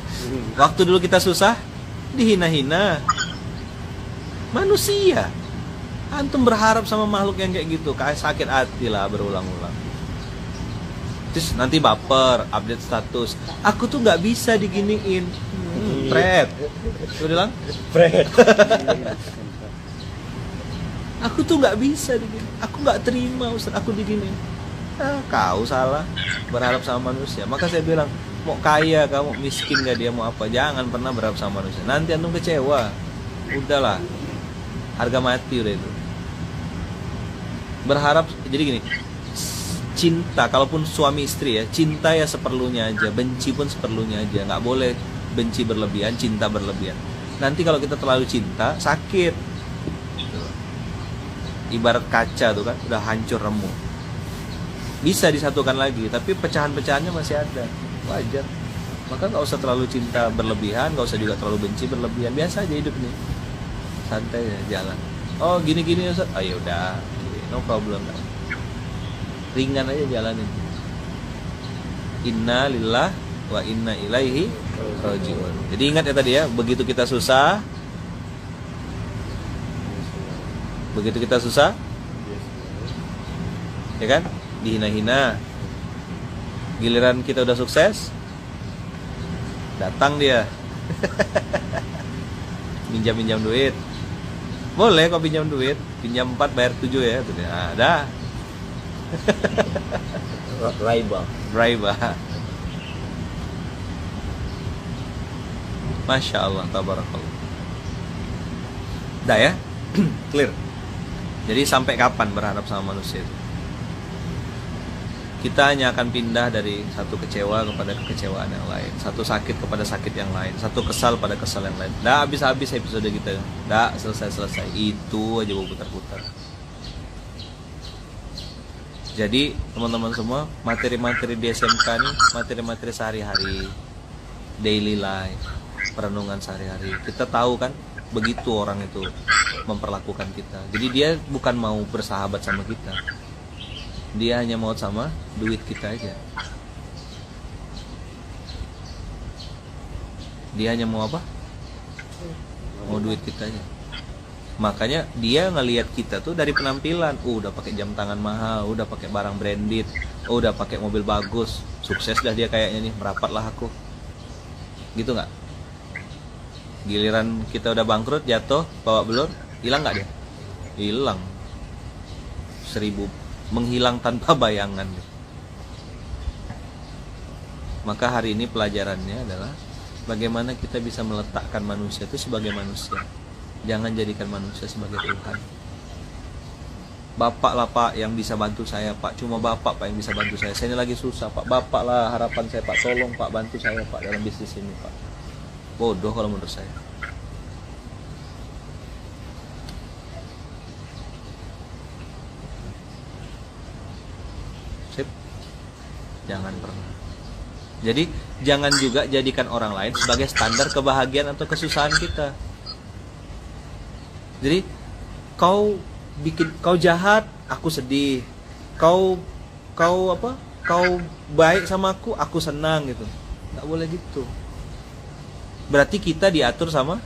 Waktu dulu kita susah, dihina-hina. Manusia. Antum berharap sama makhluk yang kayak gitu, kayak sakit hati lah berulang-ulang. Terus nanti baper, update status. Aku tuh nggak bisa diginiin. Fred, lu bilang? Fred. Aku tuh nggak bisa digini. Aku nggak terima Ustaz, aku digini. Kau salah berharap sama manusia. Maka saya bilang, mau kaya kamu, miskin gak dia, mau apa, jangan pernah berharap sama manusia. Nanti antum kecewa. Udahlah, harga mati udah itu. Berharap, jadi gini, cinta, kalaupun suami istri ya, cinta ya seperlunya aja, benci pun seperlunya aja. Nggak boleh benci berlebihan, cinta berlebihan. Nanti kalau kita terlalu cinta, sakit. Ibarat kaca tuh kan, udah hancur remuk. Bisa disatukan lagi, tapi pecahan-pecahannya masih ada. Wajar. Maka nggak usah terlalu cinta berlebihan, nggak usah juga terlalu benci berlebihan. Biasa aja hidup nih, santai ya, jalan. Oh gini-gini Ustaz, oh yaudah, no problem. Ringan aja jalanin. Inna lillah wa inna ilaihi rajiun. Jadi ingat ya tadi ya, begitu kita susah, ya kan, dihina-hina. Giliran kita udah sukses, datang dia. Minjam duit. Boleh kok pinjam duit, pinjam 4 bayar 7 ya. Ada. Raiba. Masya Allah, tabarakallah. Dah ya, clear. Jadi sampai kapan berharap sama manusia itu? Kita hanya akan pindah dari satu kecewa kepada kekecewaan yang lain, satu sakit kepada sakit yang lain, satu kesal pada kesal yang lain. Dah habis-habis episode kita, dah selesai. Itu aja putar-putar. Jadi teman-teman semua, materi-materi di SMK nih, materi-materi sehari-hari, daily life, perenungan sehari-hari. Kita tahu kan, begitu orang itu memperlakukan kita. Jadi dia bukan mau bersahabat sama kita, dia hanya mau sama duit kita aja. Dia hanya mau apa? Mau duit kita aja. Makanya dia ngelihat kita tuh dari penampilan. Udah pakai jam tangan mahal, udah pakai barang branded, udah pakai mobil bagus, sukses dah dia kayaknya nih, merapatlah aku. Gitu nggak? Giliran kita udah bangkrut, jatuh, bawa belur, hilang nggak dia? Hilang. 1000, menghilang tanpa bayangan. Maka hari ini pelajarannya adalah bagaimana kita bisa meletakkan manusia itu sebagai manusia. Jangan jadikan manusia sebagai Tuhan. Bapak lah Pak yang bisa bantu saya Pak, cuma Bapak Pak yang bisa bantu saya. Saya ini lagi susah Pak, Bapak lah harapan saya Pak, tolong Pak bantu saya Pak dalam bisnis ini Pak. Bodoh kalau menurut saya. Sip. Jangan pernah. Jadi jangan juga jadikan orang lain sebagai standar kebahagiaan atau kesusahan kita. Jadi kau jahat, aku sedih. Kau baik sama aku senang gitu. Nggak boleh gitu. Berarti kita diatur sama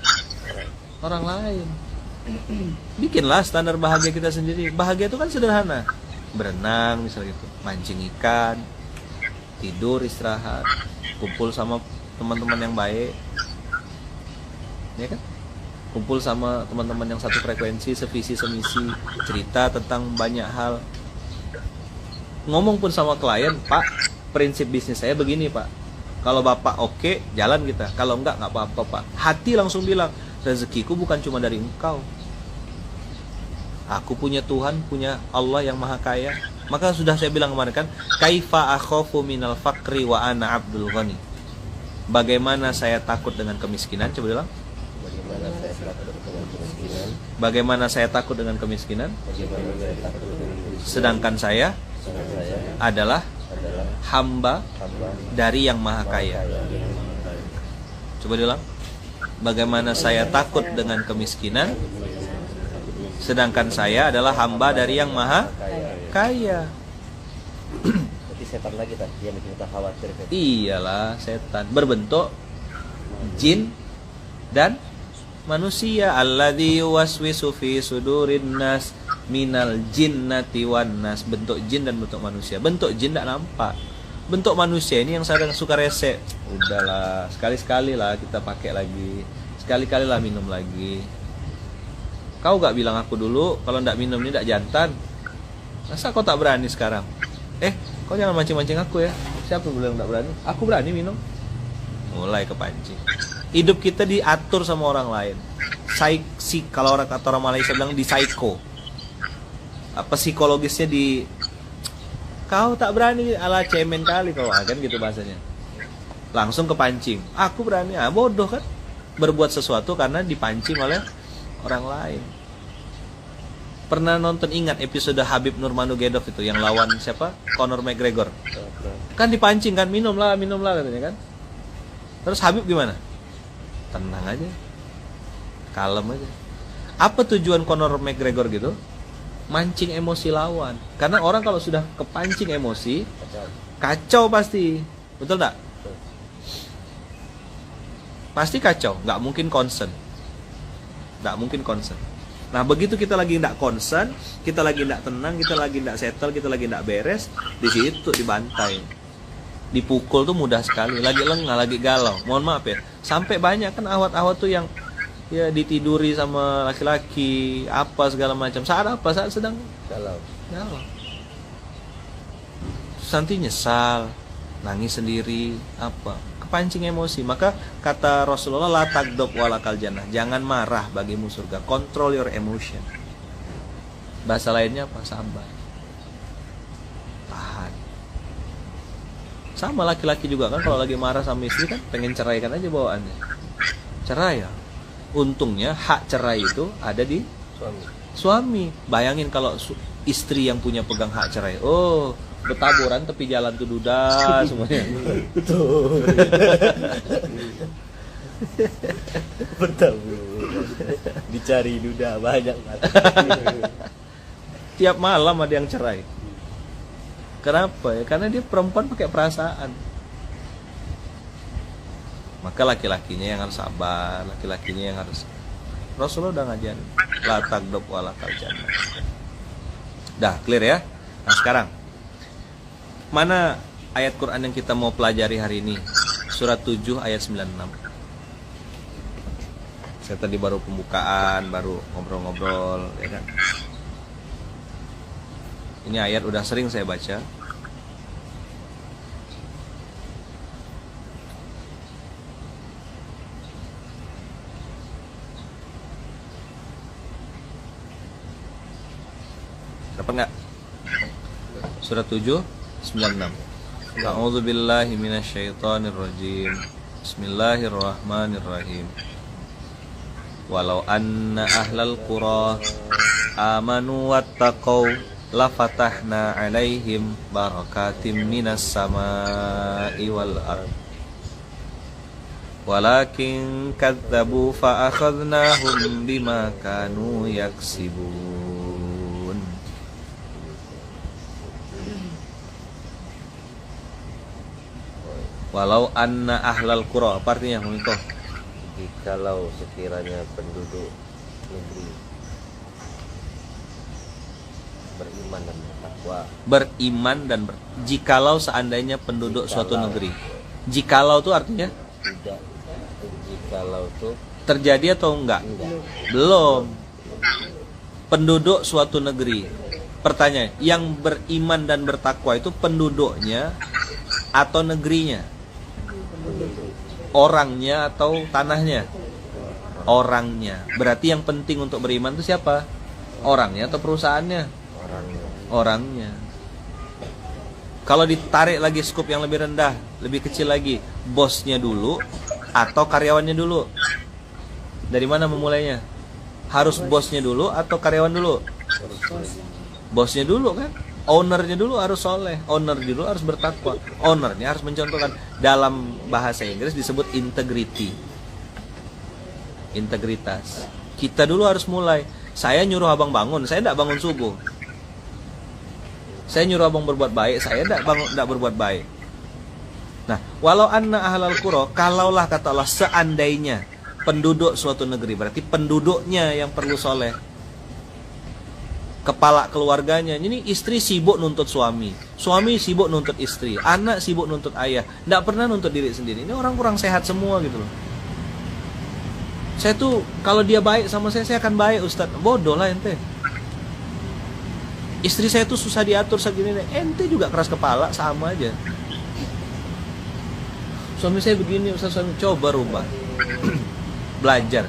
orang lain. Bikinlah standar bahagia kita sendiri. Bahagia itu kan sederhana. Berenang misalnya gitu, mancing ikan, tidur, istirahat, kumpul sama teman-teman yang baik. Ya kan? Kumpul sama teman-teman yang satu frekuensi, sevisi, semisi, cerita tentang banyak hal. Ngomong pun sama klien, Pak, prinsip bisnis saya begini Pak. Kalau Bapak oke, jalan kita. Kalau enggak apa-apa Pak. Hati langsung bilang, rezekiku bukan cuma dari engkau. Aku punya Tuhan, punya Allah yang maha kaya. Maka sudah saya bilang kemarin kan, kaifa akhafu minal fakri wa ana abdul ghani. Bagaimana saya takut dengan kemiskinan? Coba bilang. Bagaimana saya takut dengan kemiskinan? Sedangkan saya adalah hamba hamba dari yang maha kaya. Coba diulang. Bagaimana saya takut dengan kemiskinan, sedangkan saya adalah hamba dari yang maha kaya. Berarti setan lagi tadi yang bikin kita khawatir kan? Iyalah, setan berbentuk jin dan manusia. Alladzi yuwaswisu fi sudurin nas minal jinnati wan nas. Bentuk jin dan bentuk manusia. Bentuk jin tidak nampak. Bentuk manusia ini yang saya suka rese. Udahlah, sekali-sekali lah kita pakai lagi. Sekali-kali lah minum lagi. Kau gak bilang aku dulu kalau ndak minum ini ndak jantan. Masa kau tak berani sekarang? Kau jangan mancing-mancing aku ya. Siapa bilang ndak berani? Aku berani minum. Mulai kepancing. Hidup kita diatur sama orang lain. Kalau kata orang Malaysia bilang di psycho. Apa psikologisnya di kau tak berani, ala cemen kali kau, kan gitu bahasanya. Langsung kepancing. Aku berani, bodoh kan? Berbuat sesuatu karena dipancing oleh orang lain. Pernah nonton, ingat episode Habib Nurmagomedov itu yang lawan siapa? Conor McGregor. Kan dipancing kan, minumlah katanya kan. Terus Habib gimana? Tenang aja, kalem aja. Apa tujuan Conor McGregor gitu? Mancing emosi lawan. Karena orang kalau sudah kepancing emosi, kacau pasti. Betul tak? Pasti kacau. Nggak mungkin concern. Nah begitu kita lagi nggak concern, kita lagi nggak tenang, kita lagi nggak settle, kita lagi nggak beres, di situ dibantai, dipukul tuh mudah sekali. Lagi lengah, lagi galau. Mohon maaf ya. Sampai banyak kan awat-awat tuh yang ya ditiduri sama laki-laki apa segala macam. Saat sedang galau. Nanti nyesal, nangis sendiri, kepancing emosi. Maka kata Rasulullah, la tagdob walakal jannah. Jangan marah bagimu surga. Control your emotion. Bahasa lainnya apa? Sabar. Tahan. Sama laki-laki juga kan, kalau lagi marah sama istri kan pengen ceraikan aja bawaannya. Cerai ya. Untungnya hak cerai itu ada di suami. Bayangin kalau istri yang punya pegang hak cerai. Oh, bertaburan tepi jalan tuh duda semuanya. Betul. Bertaburan. Dicari duda banyak. Tiap malam ada yang cerai. Kenapa ya? Karena dia perempuan pakai perasaan. Maka laki-lakinya yang harus sabar, laki-lakinya yang harus. Rasulullah udah ngajarin, la tagdob walakal jannah. Dah clear ya. Nah sekarang, mana ayat Quran yang kita mau pelajari hari ini? Surat 7 ayat 96. Saya tadi baru pembukaan, baru ngobrol-ngobrol, ya kan? Ini ayat udah sering saya baca. Dapat nggak? Surat 7, 96. A'udzu billahi minasyaitonir rajim. Bismillahirrahmanirrahim. Walau anna ahlal qura amanu wattaqau la fatahna 'alaihim barakatim minas samaa'i wal ardh. Walakin kadzabu fa akhadnahum bima kanu yaksibun. Walau anna ahlal qura, apa artinya Miko? Jikalau sekiranya penduduk negeri beriman dan bertakwa. Jikalau seandainya penduduk suatu negeri. Jikalau itu artinya? Tidak. Jikalau itu terjadi atau enggak? Belum. Penduduk suatu negeri. Pertanyaan, yang beriman dan bertakwa itu penduduknya atau negerinya? Orangnya atau tanahnya? Orangnya. Berarti yang penting untuk beriman itu siapa? Orangnya atau perusahaannya? Orangnya. Kalau ditarik lagi skup yang lebih rendah, lebih kecil lagi, bosnya dulu atau karyawannya dulu? Dari mana memulainya? Harus bosnya dulu atau karyawan dulu? Bosnya dulu kan? Ownernya dulu harus soleh, owner dulu harus bertakwa, ownernya harus mencontohkan. Dalam bahasa Inggris disebut integrity, integritas. Kita dulu harus mulai. Saya nyuruh abang bangun, saya tidak bangun subuh. Saya nyuruh abang berbuat baik, saya tidak berbuat baik. Nah, walau anna ahlal qura, kalaulah kata Allah seandainya penduduk suatu negeri, berarti penduduknya yang perlu soleh. Kepala keluarganya, ini istri sibuk nuntut suami, suami sibuk nuntut istri, anak sibuk nuntut ayah, tidak pernah nuntut diri sendiri. Ini orang kurang sehat semua gitu loh. Saya tuh kalau dia baik sama saya akan baik Ustadz. Bodoh lah ente. Istri saya tuh susah diatur segini, ente juga keras kepala, sama aja. Suami saya begini, Ustadz, suami coba rubah. Belajar.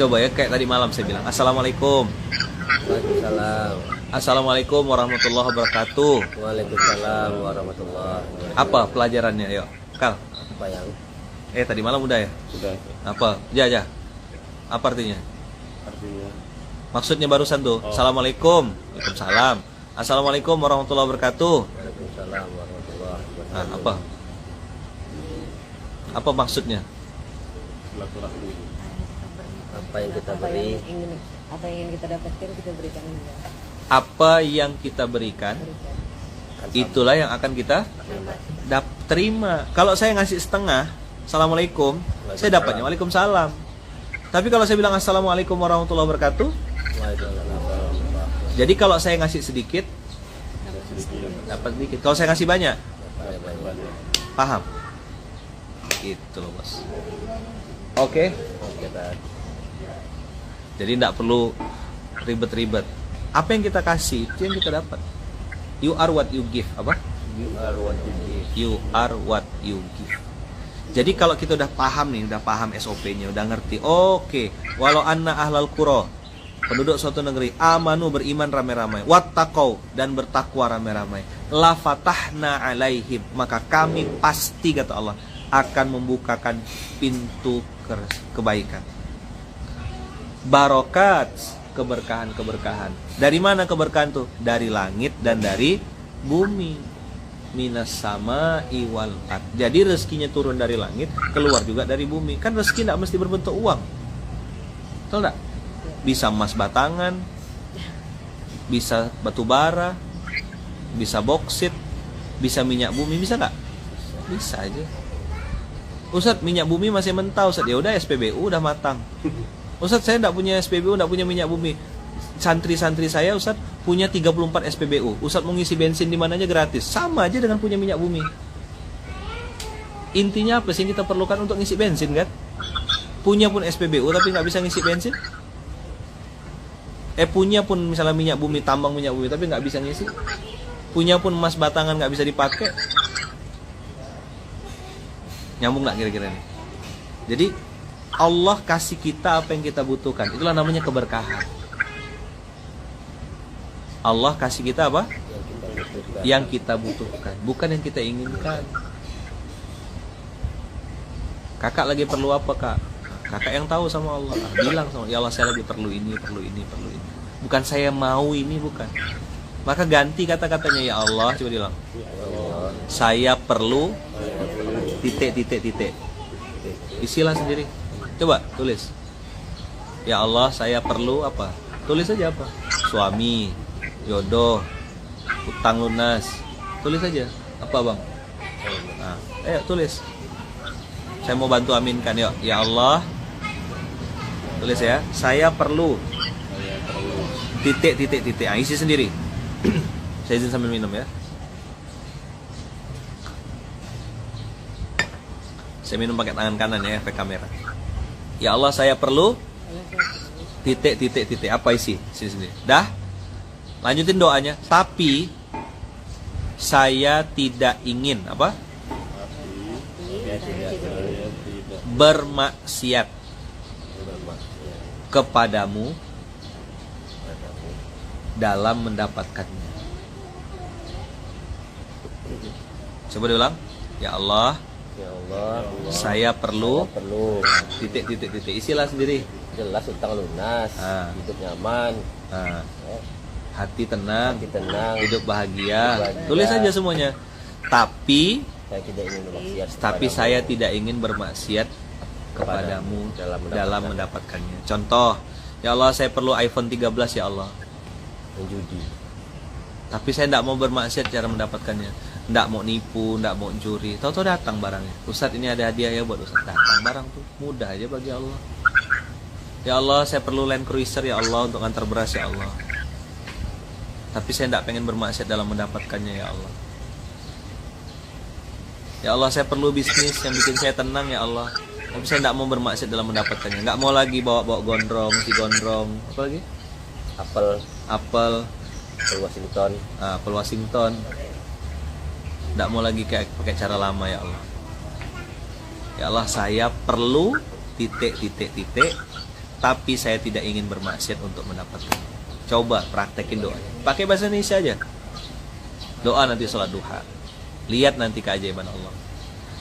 Coba ya, kayak tadi malam saya bilang, Assalamualaikum. Waalaikumsalam. Assalamualaikum warahmatullahi wabarakatuh. Waalaikumsalam warahmatullahi wabarakatuh. Apa pelajarannya? Ayo, Kal. Apa yang? Tadi malam udah ya? Sudah. Apa? Ya. Apa artinya? Artinya Maksudnya barusan tuh. Assalamualaikum. Waalaikumsalam. Assalamualaikum warahmatullahi wabarakatuh. Waalaikumsalam warahmatullahi wabarakatuh. Nah, apa? Apa maksudnya? silaturahmi. Apa yang kita beri? Apa yang ingin kita dapatkan kita berikan juga. Apa yang kita berikan, itulah yang akan kita terima. Kalau saya ngasih setengah, Assalamualaikum, saya dapatnya Waalaikumsalam. Tapi kalau saya bilang Assalamualaikum warahmatullahi wabarakatuh, jadi kalau saya ngasih sedikit, dapat sedikit. Kalau saya ngasih banyak, paham? Gitu loh, Bos. Oke. Jadi tidak perlu ribet-ribet. Apa yang kita kasih, itu yang kita dapat. You are what you give. Apa? You are what you give. You are what you give. Jadi kalau kita udah paham nih, udah paham SOP-nya, udah ngerti. Oke, walau anna ahlal qura, penduduk suatu negeri, amanu, beriman ramai-ramai, wattaqau, dan bertakwa ramai-ramai, la fatahna alaihim, maka kami pasti, kata Allah, akan membukakan pintu kebaikan. Barokat, keberkahan-keberkahan. Dari mana keberkahan tuh? Dari langit dan dari bumi. Minas sama iwal ard. Jadi rezekinya turun dari langit, keluar juga dari bumi. Kan rezeki tidak mesti berbentuk uang. Betul enggak? Bisa emas batangan, bisa batu bara, bisa boksit, bisa minyak bumi, bisa enggak? Bisa aja. Ustadz, minyak bumi masih mentah, Ustadz. Ya udah, SPBU udah matang. Ustadz, saya enggak punya SPBU, enggak punya minyak bumi. Santri-santri saya, Ustadz, punya 34 SPBU. Ustadz mau ngisi bensin di mana aja gratis. Sama aja dengan punya minyak bumi. Intinya apa sih yang kita perlukan untuk ngisi bensin, kan? Punya pun SPBU tapi nggak bisa ngisi bensin. Punya pun misalnya minyak bumi, tambang minyak bumi tapi nggak bisa ngisi. Punya pun emas batangan nggak bisa dipakai. Nyambung nggak kira-kira nih? Jadi Allah kasih kita apa yang kita butuhkan. Itulah namanya keberkahan. Allah kasih kita apa? Yang kita butuhkan, bukan yang kita inginkan. Kakak lagi perlu apa, Kak? Kakak yang tahu sama Allah. Bilang sama ya Allah, saya lagi perlu ini, perlu ini, perlu ini. Bukan saya mau ini, bukan. Maka ganti kata-katanya, ya Allah, coba bilang. Saya perlu titik. Isilah sendiri. Coba tulis. Ya Allah, saya perlu apa? Tulis aja apa? Suami, jodoh, utang lunas. Tulis aja. Apa, Bang? Nah, ayo tulis. Saya mau bantu aminkan, yuk. Ya Allah, tulis ya. Saya perlu titik. Ah, isi sendiri. Saya izin sambil minum ya. Saya minum pakai tangan kanan ya, efek kamera. Ya Allah, saya perlu titik. Apa isi? Sini. Dah? Lanjutin doanya. Tapi saya tidak ingin apa? Bermaksiat kepadamu dalam mendapatkannya. Coba diulang. Ya Allah, saya perlu titik. Isilah sendiri. Jelas utang lunas, hidup nyaman. hati tenang, hidup bahagia. bahagia. Tulis aja semuanya. Tapi saya tidak ingin bermaksiat. saya tidak ingin bermaksiat kepadamu dalam mendapatkannya. Contoh, ya Allah saya perlu iPhone 13 ya Allah. menjudi. Tapi saya tidak mau bermaksiat cara mendapatkannya. Tidak mau nipu, tidak mau curi. Tahu-tahu datang barangnya. Ustadz ini ada hadiah ya buat Ustadz. Datang barang tuh. Mudah aja bagi Allah. Ya Allah saya perlu Land Cruiser ya Allah untuk ngantar beras ya Allah. Tapi saya tidak pengen bermaksiat dalam mendapatkannya ya Allah. Ya Allah saya perlu bisnis yang bikin saya tenang ya Allah. Tapi saya tidak mau bermaksiat dalam mendapatkannya. Nggak mau lagi bawa-bawa gondrong, si gondrong. Apa lagi? Apel. Apel Washington. Tidak mau lagi kayak pakai cara lama ya Allah. Ya Allah saya perlu titik. Tapi saya tidak ingin bermaksiat untuk mendapatkannya. Coba praktekin doa. Pakai bahasa Indonesia aja. Doa nanti sholat duha. Lihat nanti keajaiban Allah.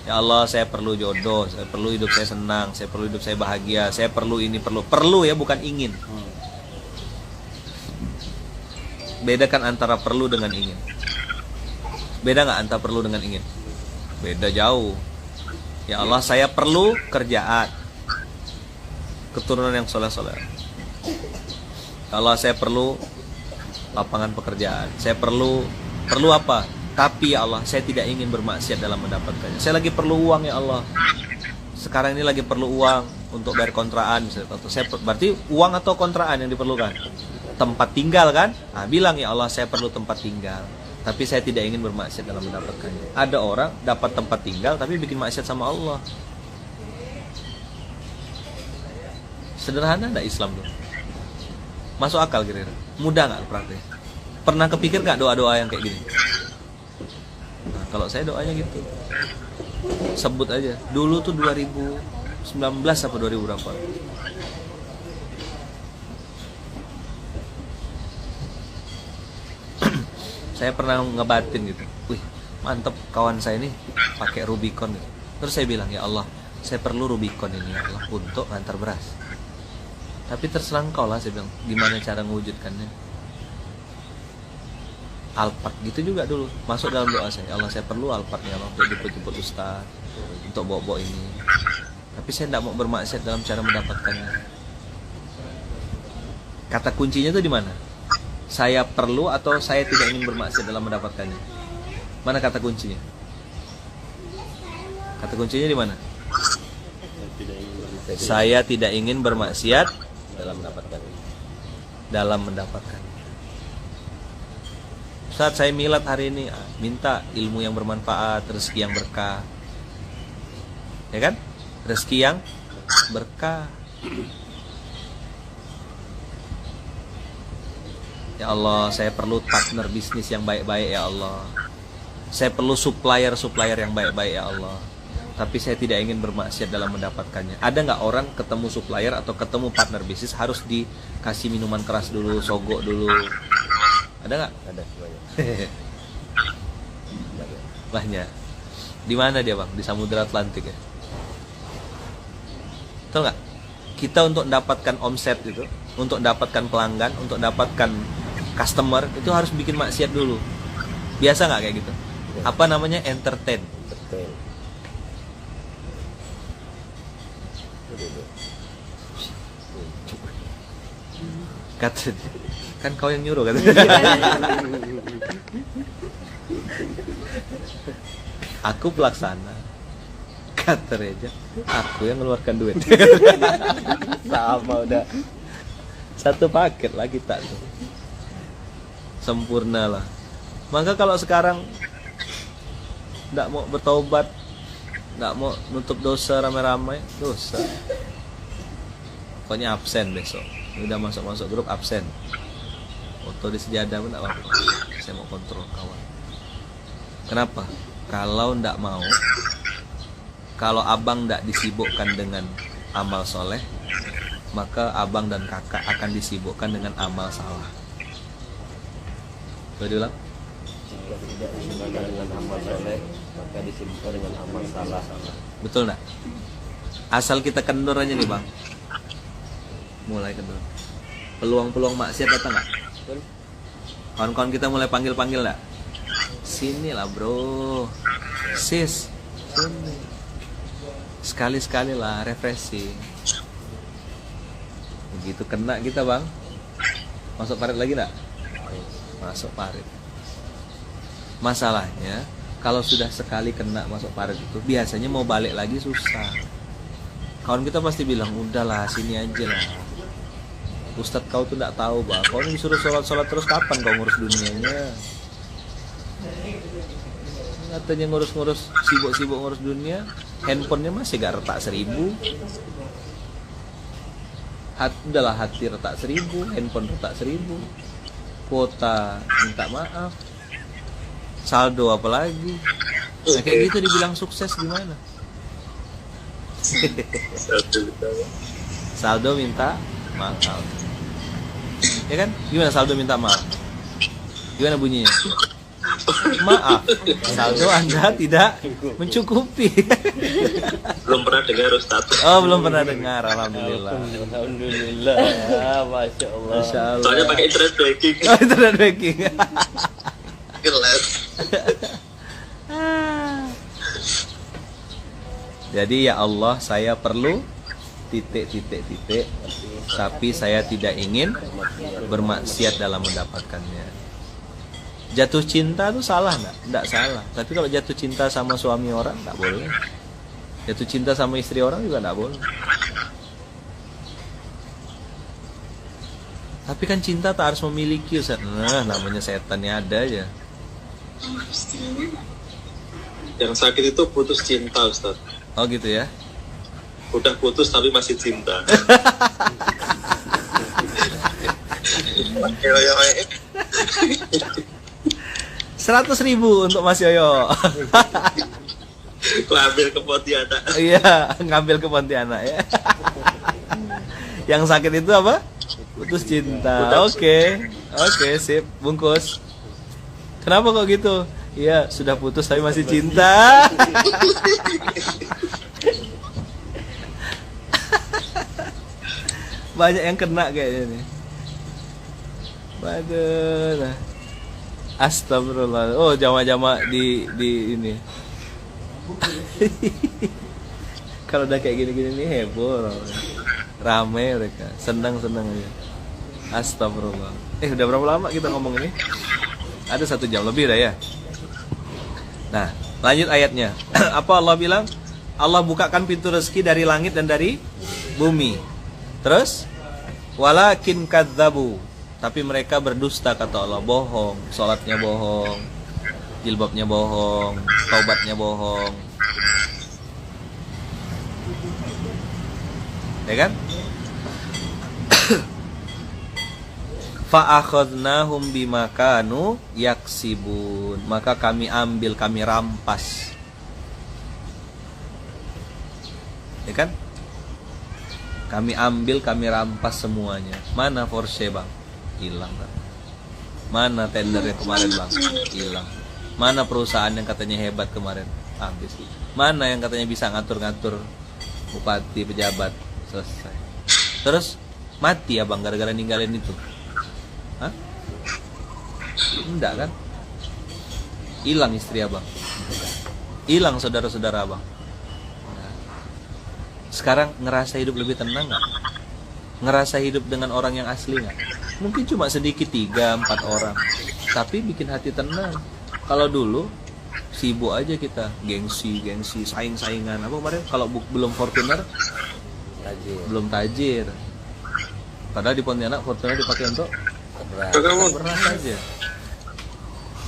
Ya Allah saya perlu jodoh, saya perlu hidup saya senang, saya perlu hidup saya bahagia, saya perlu ini, perlu ya bukan ingin. Bedakan antara perlu dengan ingin. Beda nggak antara perlu dengan ingin? Beda jauh. Ya Allah saya perlu kerjaan, keturunan yang soleh-soleh. Ya Allah saya perlu lapangan pekerjaan. Saya perlu apa? Tapi ya Allah saya tidak ingin bermaksiat dalam mendapatkannya. Saya lagi perlu uang ya Allah. Sekarang ini lagi perlu uang untuk bayar kontrakan misalnya. Berarti uang atau kontrakan yang diperlukan? Tempat tinggal kan? Nah, bilang ya Allah saya perlu tempat tinggal. Tapi saya tidak ingin bermaksiat dalam mendapatkannya. Ada orang dapat tempat tinggal tapi bikin maksiat sama Allah. Sederhana enggak Islam tuh? Masuk akal kira-kira? Mudah nggak praktek? Pernah kepikir nggak doa-doa yang kayak gini? Nah, kalau saya doanya gitu. Sebut aja. Dulu tuh 2019 apa 2000 berapa? Saya pernah ngebatin gitu. Wih, mantep kawan saya ini pakai Rubicon gitu. Terus saya bilang, ya Allah, saya perlu Rubicon ini ya Allah untuk ngantar beras. Tapi terserah engkau lah, saya bilang, gimana cara mewujudkannya. Alphard gitu juga dulu masuk dalam doa saya. Allah saya perlu Alphard ya Allah untuk jemput-jemput Ustaz, untuk bawa-bawa ini. Tapi saya tidak mau bermaksiat dalam cara mendapatkannya. Kata kuncinya itu di mana? Saya perlu atau saya tidak ingin bermaksiat dalam mendapatkannya? Mana kata kuncinya? Kata kuncinya di mana? Saya tidak ingin bermaksiat dalam mendapatkan. Saat saya milad hari ini, minta ilmu yang bermanfaat, rezeki yang berkah. Ya kan? Rezeki yang berkah. Ya Allah, saya perlu partner bisnis yang baik-baik ya Allah. Saya perlu supplier yang baik-baik ya Allah. Tapi saya tidak ingin bermaksiat dalam mendapatkannya. Ada nggak orang ketemu supplier atau ketemu partner bisnis harus dikasih minuman keras dulu, sogok dulu? Ada nggak? Ada semuanya. Banyak. Di mana dia bang? Di Samudra Atlantik ya. Tahu nggak? Kita untuk mendapatkan omset itu, untuk mendapatkan pelanggan, untuk mendapatkan customer itu harus bikin maksiat dulu. Biasa nggak kayak gitu? Apa namanya? Entertain. Kata kan kau yang nyuruh kan? Aku pelaksana. Kata Reja, aku yang mengeluarkan duit. Sama udah satu paket lah kita tuh. Sempurna lah. Maka kalau sekarang nggak mau bertaubat, nggak mau nutup dosa ramai-ramai, dosa. Pokoknya absen besok. Udah masuk grup absen. Foto di sejadah pun nggak apa-apa. Saya mau kontrol kawan. Kenapa? Kalau nggak mau, kalau abang nggak disibukkan dengan amal soleh, maka abang dan kakak akan disibukkan dengan amal salah. Boleh diulang? Jika tidak disibukkan dengan amal soleh, maka disibukkan dengan amal salah. Betul nggak? Asal kita kendor aja nih bang. Mulai kendor. Peluang-peluang maksiat datang nggak? Kawan-kawan kita mulai panggil-panggil nggak? Sini lah bro, sis, sini. Sekali-sekali lah refreshing. Begitu kena kita bang, masuk parit lagi nggak? Masuk parit. Masalahnya kalau sudah sekali kena masuk parit itu biasanya mau balik lagi susah. Kawan kita pasti bilang udahlah sini aja lah. Ustadz kau tuh nggak tahu bang, kau disuruh sholat terus kapan kau ngurus dunianya? Katanya ngurus sibuk ngurus dunia, handphonenya masih gak retak 1000. Udahlah hati retak 1000, handphone retak 1000, kuota minta maaf, saldo apalagi. Nah, kayak gitu dibilang sukses gimana? Saldo minta maaf, ya kan? Gimana saldo minta maaf? Gimana bunyinya? Maaf, saldo Anda tidak mencukupi. Belum pernah dengar Ustaz. Oh, belum pernah dengar. Alhamdulillah. Alhamdulillah. Masya Allah. Masya Allah. Soalnya pakai internet banking. Oh, internet banking. Kelas. Jadi ya Allah, saya perlu titik, tapi saya tidak ingin bermaksiat dalam mendapatkannya. Jatuh cinta tuh salah nggak? Nggak salah. Tapi kalau jatuh cinta sama suami orang nggak boleh. Jatuh cinta sama istri orang juga nggak boleh. Tapi kan cinta tak harus memiliki, Ustaz. Nah, namanya setannya ada aja. Yang sakit itu putus cinta Ustaz. Oh gitu ya. Udah putus tapi masih cinta. 100.000 untuk Mas Yoyo. Ngambil ke Pontianak. Iya, ngambil ke Pontianak ya. Yang sakit itu apa? Putus cinta. Oke, sip, bungkus. Kenapa kok gitu? Iya, sudah putus tapi masih cinta. Banyak yang kena kayaknya nih. Waduh. Nah. Astagfirullah. Oh, jama-jama di ini. Kalau udah kayak gini-gini nih heboh. Rame mereka. Senang-senang aja. Astagfirullah. Udah berapa lama kita ngomong ini? Ada 1 jam lebih dah ya. Nah, lanjut ayatnya. Apa Allah bilang? Allah bukakan pintu rezeki dari langit dan dari bumi. Terus walakin kadzabu, tapi mereka berdusta kata Allah, bohong, sholatnya bohong, jilbabnya bohong, taubatnya bohong. Ya kan? Fa'akhadnahum bima kanu yaksibun, maka kami ambil, kami rampas. Ya kan? Kami ambil, kami rampas semuanya. Mana Porsche bang? Hilang bang. Mana tender yang kemarin bang? Hilang. Mana perusahaan yang katanya hebat kemarin? Habis. Mana yang katanya bisa ngatur-ngatur bupati, pejabat? Selesai. Terus mati ya bang gara-gara ninggalin itu? Hah? Enggak kan? Hilang istri abang. Hilang saudara-saudara abang. Sekarang ngerasa hidup lebih tenang nggak? Ngerasa hidup dengan orang yang asli nggak? Mungkin cuma sedikit 3-4 orang, tapi bikin hati tenang. Kalau dulu sibuk aja kita, gengsi, saing-saingan. Apa kemarin? Kalau belum Fortuner, belum tajir. Padahal di Pontianak Fortuner dipakai untuk beras aja.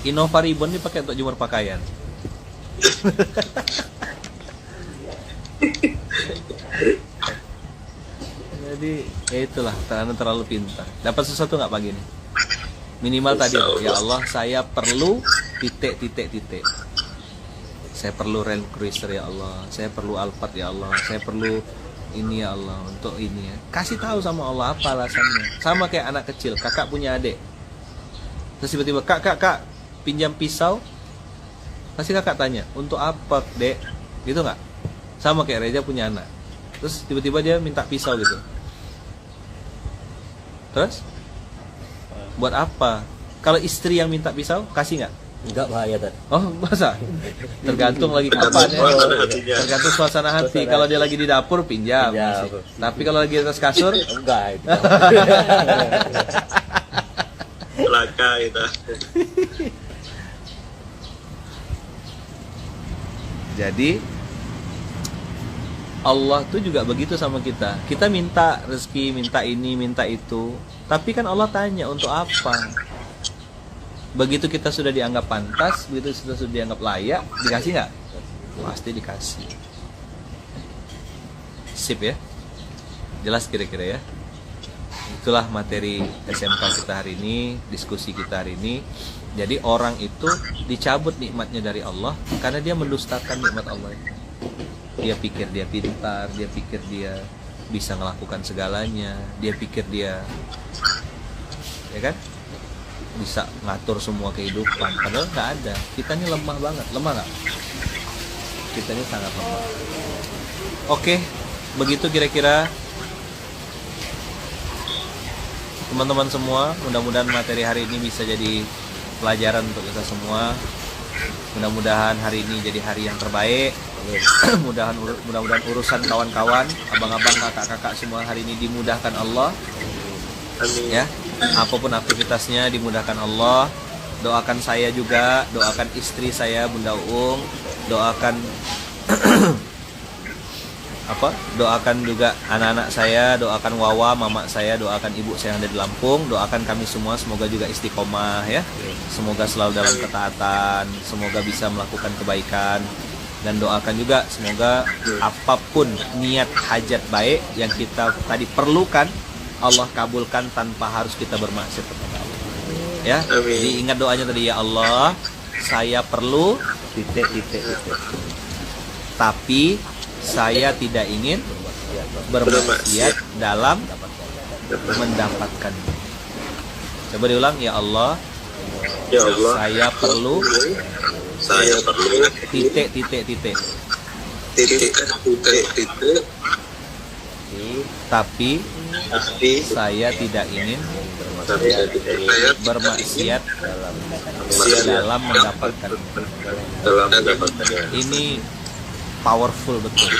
Innova Ribbon dipakai untuk jemur pakaian. Jadi ya itulah, karena terlalu pintar. Dapat sesuatu nggak pagi ini? Minimal tadi, ya Allah saya perlu titik. Saya perlu Land Cruiser ya Allah, saya perlu Alphard ya Allah, saya perlu ini ya Allah, untuk ini ya. Kasih tahu sama Allah apa alasannya. Sama kayak anak kecil, kakak punya adik. Terus tiba-tiba kak pinjam pisau. Pasti kakak tanya, untuk apa dek? Gitu nggak? Sama kayak Reza punya anak. Terus tiba-tiba dia minta pisau gitu. Terus? Buat apa? Kalau istri yang minta pisau, kasih nggak? Enggak, bahaya tadi. Oh, masa? Tergantung lagi kapan ya. Tergantung suasana hati. Kalau dia lagi di dapur, pinjam. Pinjam. Masih. Tapi kalau lagi di atas kasur, Enggak itu. Laka itu. jadi Allah tuh juga begitu sama kita. Kita minta rezeki, minta ini, minta itu. Tapi kan Allah tanya untuk apa? Begitu kita sudah dianggap pantas, begitu sudah dianggap layak, dikasih nggak? Pasti dikasih. Sip ya? Jelas kira-kira ya? Itulah materi SMK kita hari ini, diskusi kita hari ini. Jadi orang itu dicabut nikmatnya dari Allah karena dia mendustakan nikmat Allah itu. Dia pikir dia pintar, dia pikir dia bisa melakukan segalanya, dia pikir dia, ya kan, bisa ngatur semua kehidupan. Padahal nggak ada. Kita ini lemah banget, lemah nggak? Kita ini sangat lemah. Oke, begitu kira-kira teman-teman semua. Mudah-mudahan materi hari ini bisa jadi pelajaran untuk kita semua. Mudah-mudahan hari ini jadi hari yang terbaik. Mudah-mudahan urusan kawan-kawan, abang-abang, kakak-kakak semua hari ini dimudahkan Allah. Ya, apapun aktivitasnya dimudahkan Allah. Doakan saya juga, doakan istri saya Bunda Uung, doakan doakan juga anak-anak saya, doakan Wawa, mama saya, doakan ibu saya yang ada di Lampung, doakan kami semua semoga juga istiqomah ya. Semoga selalu dalam ketaatan, semoga bisa melakukan kebaikan, dan doakan juga semoga apapun niat hajat baik yang kita tadi perlukan Allah kabulkan tanpa harus kita bermaksud kepada Allah. Ya, jadi ingat doanya tadi, ya Allah, saya perlu tapi saya tidak ingin bermaksiat dalam mendapatkan. Coba diulang, ya Allah, saya perlu titik. Tapi saya tidak ingin bermaksiat dalam mendapatkan. Ini powerful betul.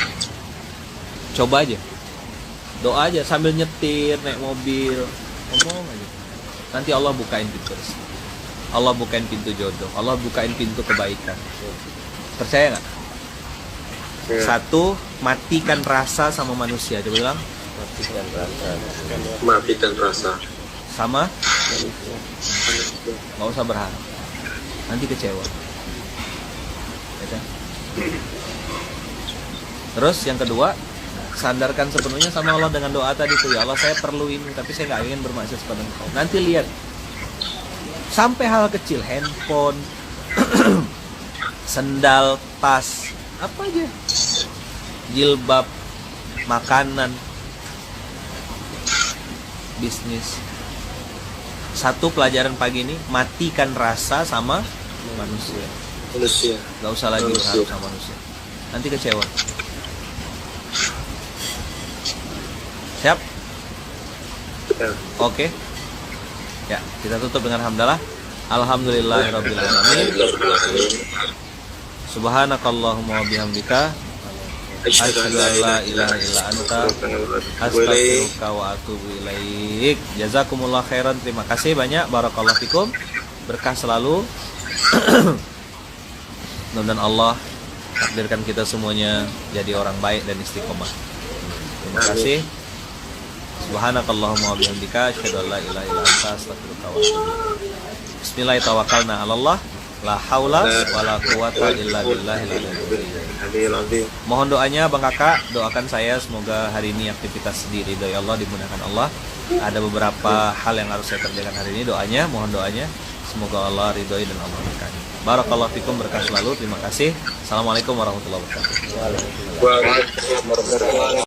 Coba aja, doa aja sambil nyetir, naik mobil, ngomong aja. Nanti Allah bukain pintu rezeki, Allah bukain pintu jodoh, Allah bukain pintu kebaikan. Percaya nggak? Satu, matikan rasa sama manusia. Coba bilang, Matikan rasa. sama nggak usah berharap, nanti kecewa ya kan? Terus yang kedua, sandarkan sepenuhnya sama Allah dengan doa tadi tuh, ya Allah, saya perlu ini tapi saya nggak ingin bermaksud kepada Engkau. Nanti lihat sampai hal kecil, handphone, sendal, tas, apa aja, jilbab, makanan, bisnis. Satu pelajaran pagi ini, matikan rasa sama manusia. Gak usah lagi berharap sama manusia, nanti kecewa. Siap? Oke. Ya, kita tutup dengan hamdalah. Alhamdulillahirabbil alamin. Subhanakallahumma wa bihamdika asyhadu an la ilaha illa anta astaghfiruka wa atubu ilaik. Jazakumullah khairan. Terima kasih banyak. Barakallahu fikum. Berkah selalu. Mudah-mudahan Allah takdirkan kita semuanya jadi orang baik dan istiqomah. Terima kasih. Subhanakallahumma wa bihamdika asyhadu an la ilaha illa anta astaghfiruka wa atubu ilaik. Bismillahirrahmanirrahim. Allah la haula wala quwata illa billahil aliyyil azim. Mohon doanya Bang Kakak, doakan saya semoga hari ini aktivitas diridhoi Allah, dimudahkan Allah. Ada beberapa hal yang harus saya kerjakan hari ini, doanya, mohon doanya semoga Allah ridhoi dan Allah berkahi. Barakallahu fikum, berkah selalu. Terima kasih. Assalamualaikum warahmatullahi wabarakatuh. Waalaikumsalam warahmatullahi wabarakatuh.